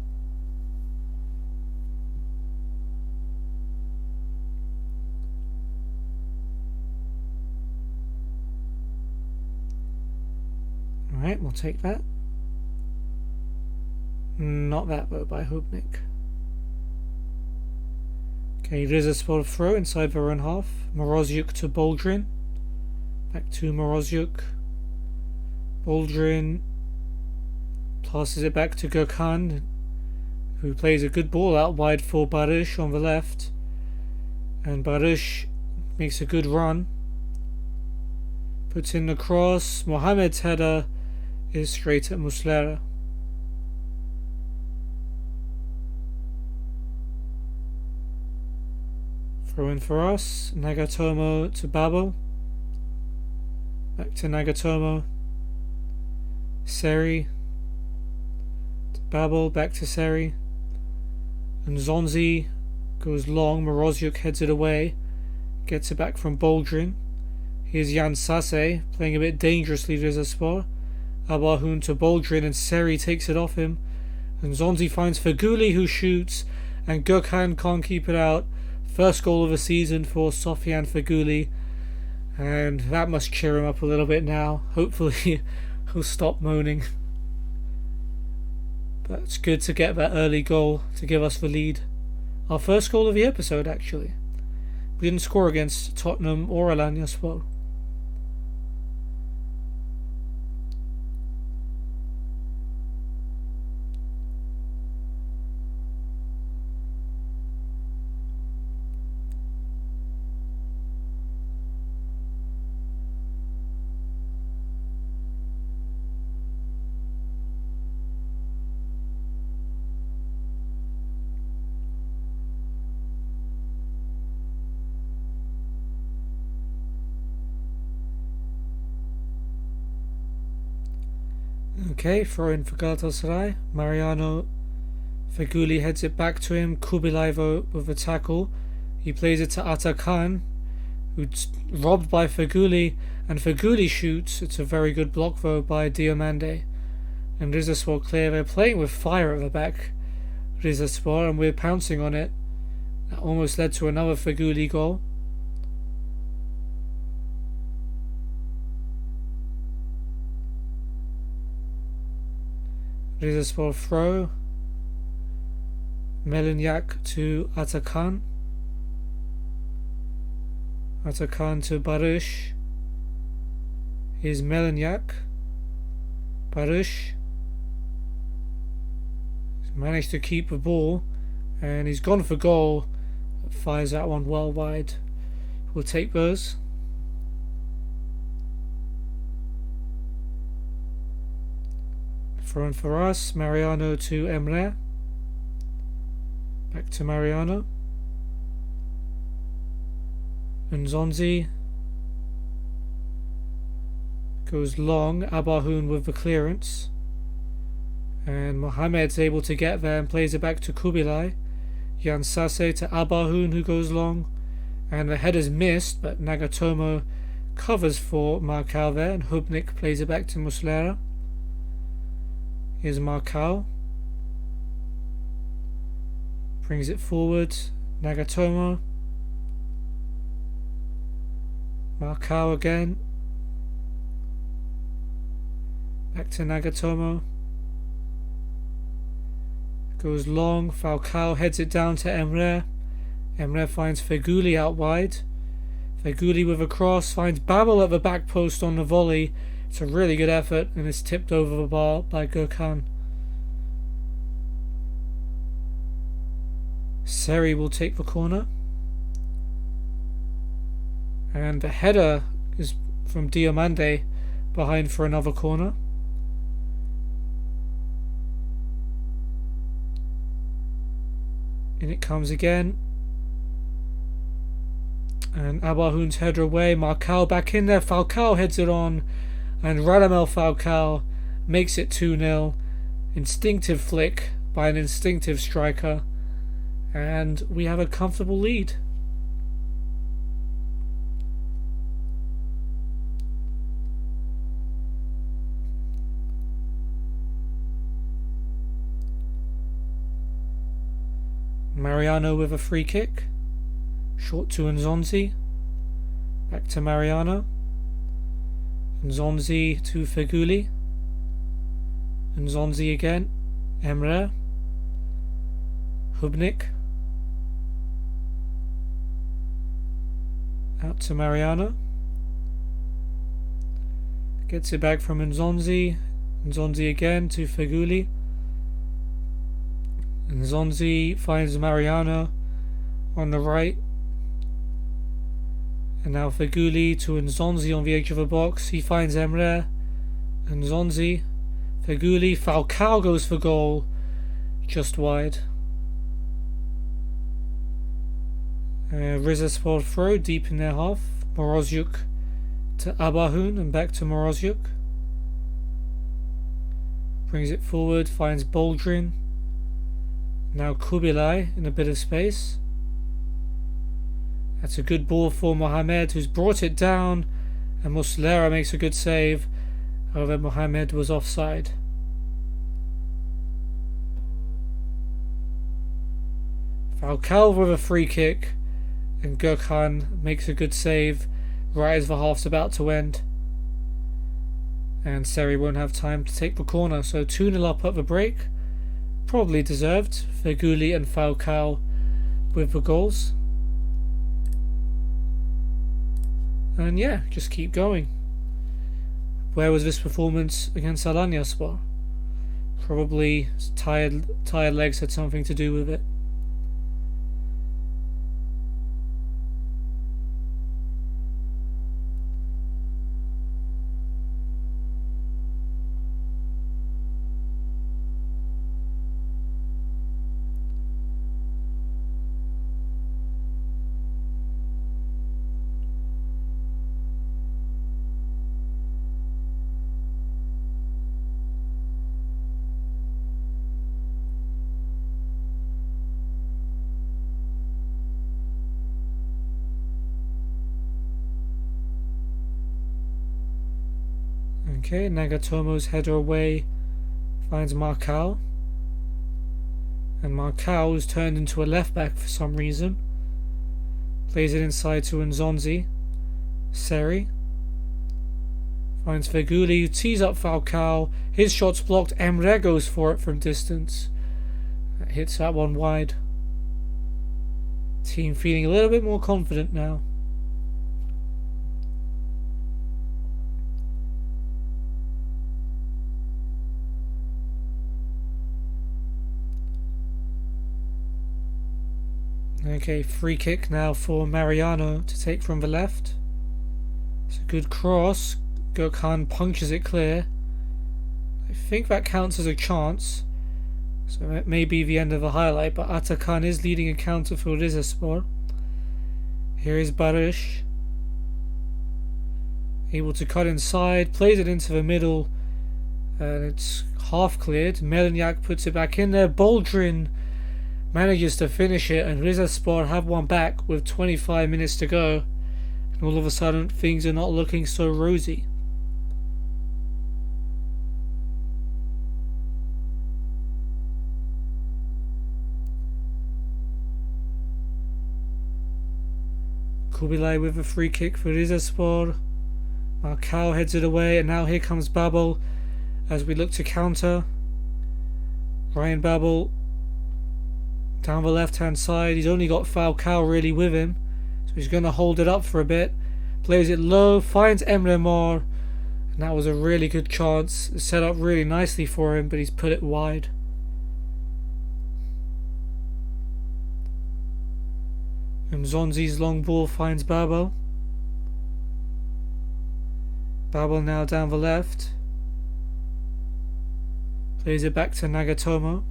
Alright, we'll take that. Not that though, by Hubnik. Okay, Rizespor throw inside their own half. Morozyuk to Boldrin. Back to Morozyuk. Boldrin passes it back to Gökhan, who plays a good ball out wide for Barış on the left. And Barış makes a good run. Puts in the cross. Mohamed's header is straight at Muslera. Throw in for us. Nagatomo to Babel. Back to Nagatomo. Seri to Babel. Back to Seri. And Zonzi goes long. Morozyuk heads it away. Gets it back from Boldrin. Here's Yan Sase playing a bit dangerously to Rizespor. Abahun to Boldrin and Seri takes it off him. And Zonzi finds Feguli, who shoots. And Gökhan can't keep it out. First goal of the season for Sofian Feghouli, and that must cheer him up a little bit now. Hopefully he'll stop moaning. But it's good to get that early goal to give us the lead. Our first goal of the episode, actually. We didn't score against Tottenham or Alanyaspor. Okay, throw in for Galatasaray. Mariano Feghouli heads it back to him. Kubilay with a tackle. He plays it to Atakan, who's robbed by Feghouli, and Feghouli shoots. It's a very good block though by Diomande. And Rizespor clear. They're playing with fire at the back, Rizespor, and we're pouncing on it. That almost led to another Feghouli goal. Rizespor throw. Melinyak to Atakan. Atakan to Barış. Here's Melinyak. Barış. He's managed to keep the ball, and he's gone for goal. Fires that one well wide. We'll take those. Thrown for us. Mariano to Emre. Back to Mariano. Nzonzi goes long. Abahoun with the clearance. And Mohamed's able to get there and plays it back to Kubilay. Jan Sase to Abahoun, who goes long. And the header's missed, but Nagatomo covers for Markau there, and Hubnik plays it back to Muslera. Here's Markau. Brings it forward. Nagatomo. Markau again. Back to Nagatomo. Goes long. Falcao heads it down to Emre. Emre finds Feghouli out wide. Feghouli with a cross. Finds Babel at the back post on the volley. It's a really good effort, and it's tipped over the bar by Gökhan. Seri will take the corner. And the header is from Diomande behind for another corner. In it comes again. And Abahoun's header away. Markau back in there. Falcao heads it on. And Radamel Falcao makes it 2-0. Instinctive flick by an instinctive striker. And we have a comfortable lead. Mariano with a free kick. Short to Nzonzi. Back to Mariano. Nzonzi to Feghouli. Nzonzi again. Emre. Hubnik. Out to Mariano. Gets it back from Nzonzi. Nzonzi again to Feghouli. Nzonzi finds Mariano on the right. And now Feghouli to Nzonzi on the edge of the box. He finds Emre. Nzonzi. Feghouli. Falcao goes for goal. Just wide. Rizespor throw deep in their half. Morozyuk to Abahoun and back to Morozyuk. Brings it forward. Finds Boldrin. Now Kubilay in a bit of space. That's a good ball for Mohamed, who's brought it down, and Muslera makes a good save. However, Mohamed was offside. Falcao with a free kick. and Gökhan makes a good save right as the half's about to end. And Seri won't have time to take the corner, so 2-0 up at the break. Probably deserved. Feghouli and Falcao with the goals. And yeah, just keep going. Where was this performance against Alanyaspor? Probably tired legs had something to do with it. Okay, Nagatomo's header away finds Marcao. And Marcao is turned into a left back for some reason. Plays it inside to Nzonzi. Seri finds Feghouli, who tees up Falcao. His shot's blocked. Emre goes for it from distance. Hits that one wide. Team feeling a little bit more confident now. Okay, free kick now for Mariano to take from the left. It's a good cross. Gökhan punches it clear. I think that counts as a chance. So it may be the end of the highlight, but Atakan is leading a counter for Rizespor. Here is Barış. Able to cut inside, plays it into the middle, and it's half cleared. Meleniak puts it back in there. Boldrin manages to finish it, and Rizespor have one back with 25 minutes to go. And all of a sudden, things are not looking so rosy. Kubilay with a free kick for Rizespor. Marcao heads it away, and now here comes Babel as we look to counter. Ryan Babel down the left hand side. He's only got Falcao really with him, so he's going to hold it up for a bit. Plays it low, finds Emre Mor, and that was a really good chance. It's set up really nicely for him, but he's put it wide. And Zonzi's long ball finds Babel. Babel now down the left. Plays it back to Nagatomo.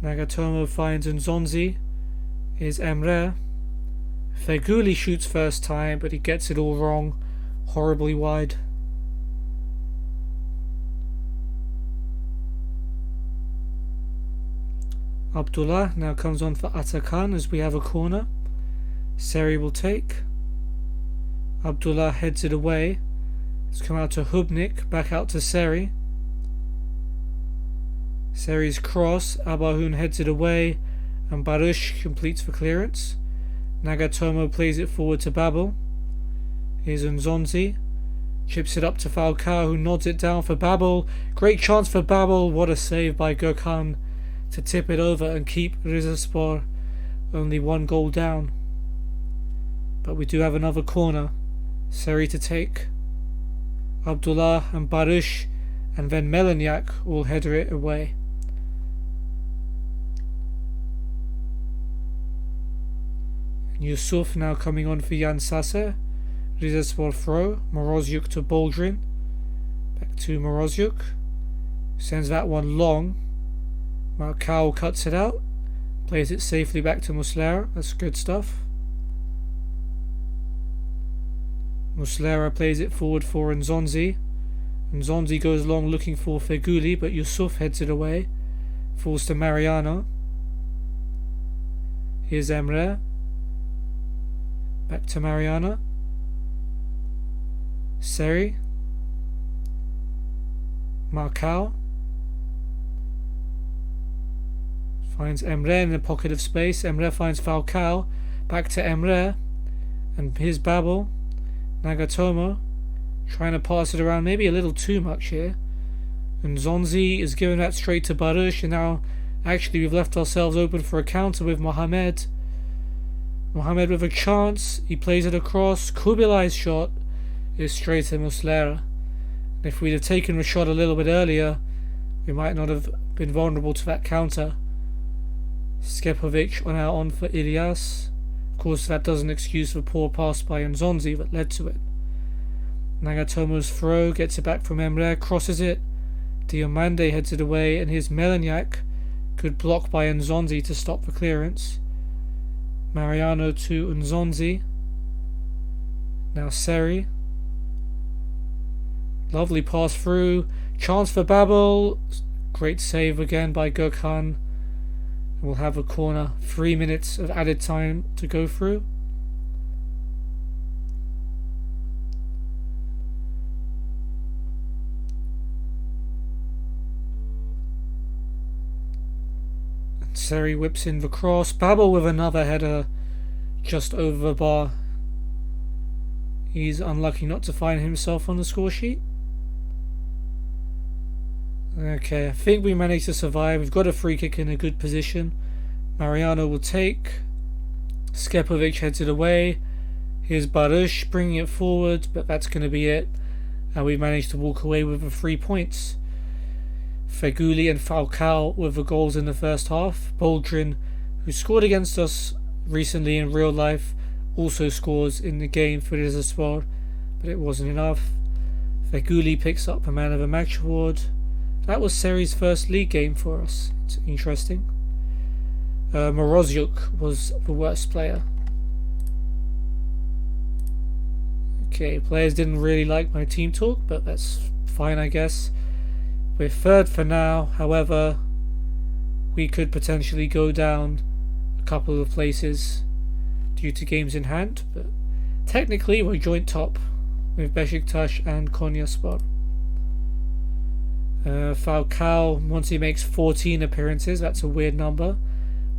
Nagatomo finds Nzonzi. Here's Emre. Feghouli shoots first time, but he gets it all wrong. Horribly wide. Abdullah now comes on for Atakan as we have a corner. Seri will take. Abdullah heads it away. It's come out to Hubnik, back out to Seri. Seri's cross, Abahoun heads it away, and Barış completes the clearance. Nagatomo plays it forward to Babel. Here's Nzonzi. Chips it up to Falcao, who nods it down for Babel. Great chance for Babel. What a save by Gökhan to tip it over and keep Rizespor only one goal down. But we do have another corner. Seri to take. Abdullah and Barış, and then Meleniak will header it away. Yusuf now coming on for Jan Sase. Rizespor throw. Morozyuk to Boldrin. Back to Morozyuk. Sends that one long. Marcao cuts it out. Plays it safely back to Muslera. That's good stuff. Muslera plays it forward for Nzonzi. Nzonzi goes long looking for Feghouli, but Yusuf heads it away. Falls to Mariano. Here's Emre. Back to Mariano. Seri. Marcao. Finds Emre in the pocket of space. Emre finds Falcao. Back to Emre. And here's Babel. Nagatomo. Trying to pass it around maybe a little too much here. And Zonzi is giving that straight to Baruch. And now actually we've left ourselves open for a counter with Mohamed. Mohamed with a chance. He plays it across. Kubilai's shot is straight to Muslera. And if we'd have taken the shot a little bit earlier, we might not have been vulnerable to that counter. Skepovic on for Ilias. Of course, that doesn't excuse the poor pass by Nzonzi that led to it. Nagatomo's throw gets it back from Emre, crosses it. Diomande heads it away, and here's Meleniak. Good block by Nzonzi to stop the clearance. Mariano to Nzonzi. Now Seri. Lovely pass through. Chance for Babel. Great save again by Gökhan. We'll have a corner. 3 minutes of added time to go through. And Seri whips in the cross. Babel with another header just over the bar. He's unlucky not to find himself on the score sheet. Okay, I think we managed to survive. We've got a free kick in a good position. Mariano will take. Skepovic heads it away. Here's Baruch bringing it forward, but that's going to be it. And we managed to walk away with the 3 points. Feghouli and Falcao with the goals in the first half. Boldrin, who scored against us recently in real life, also scores in the game for Rizespor, but it wasn't enough. Feghouli picks up a Man of the Match award. That was Seri's first league game for us. It's interesting. Morozyuk was the worst player. Okay, players didn't really like my team talk, but that's fine, I guess. We're third for now. However, we could potentially go down a couple of places due to games in hand, but technically we're joint top with Beşiktaş and Konyaspor. Falcao, once he makes 14 appearances, that's a weird number,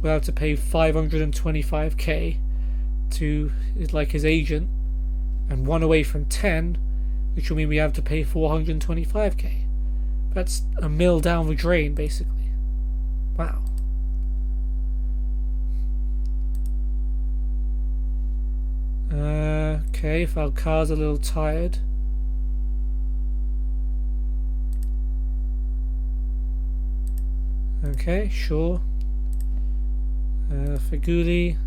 we'll have to pay 525k to his agent, and 1 away from 10, which will mean we have to pay 425k. That's a mil down the drain, basically. Wow. Okay, Falcao's a little tired. Okay, sure. Feghouli.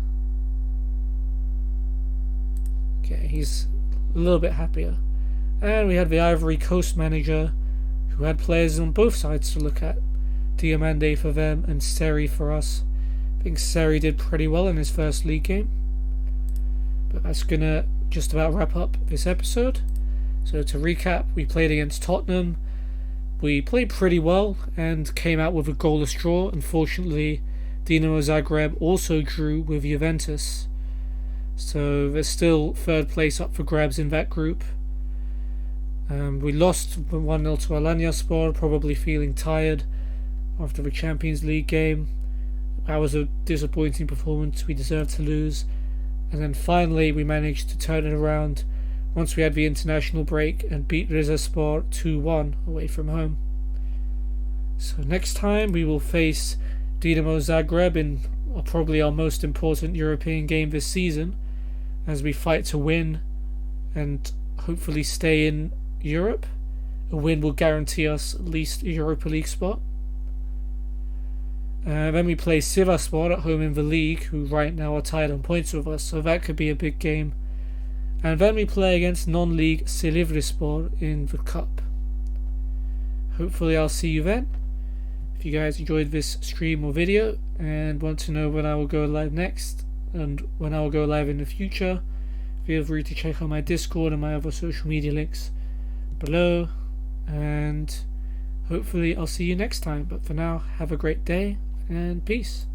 Okay, he's a little bit happier. And we had the Ivory Coast manager, who had players on both sides to look at. Diomande for them and Seri for us. I think Seri did pretty well in his first league game. But that's gonna just about wrap up this episode. So to recap, we played against Tottenham. We played pretty well and came out with a goalless draw. Unfortunately, Dinamo Zagreb also drew with Juventus. So there's still third place up for grabs in that group. We lost 1-0 to Alanyaspor, probably feeling tired after the Champions League game. That was a disappointing performance. We deserved to lose. And then finally we managed to turn it around once we had the international break and beat Rizespor 2-1 away from home. So next time we will face Dinamo Zagreb in probably our most important European game this season, as we fight to win and hopefully stay in Europe. A win will guarantee us at least a Europa League spot. Then we play Sivasspor at home in the league, who right now are tied on points with us, so that could be a big game. And then we play against non-league Silivrispor in the cup. Hopefully I'll see you then. If you guys enjoyed this stream or video and want to know when I will go live next and when I will go live in the future, feel free to check out my Discord and my other social media links below, and hopefully I'll see you next time. But for now, have a great day and peace.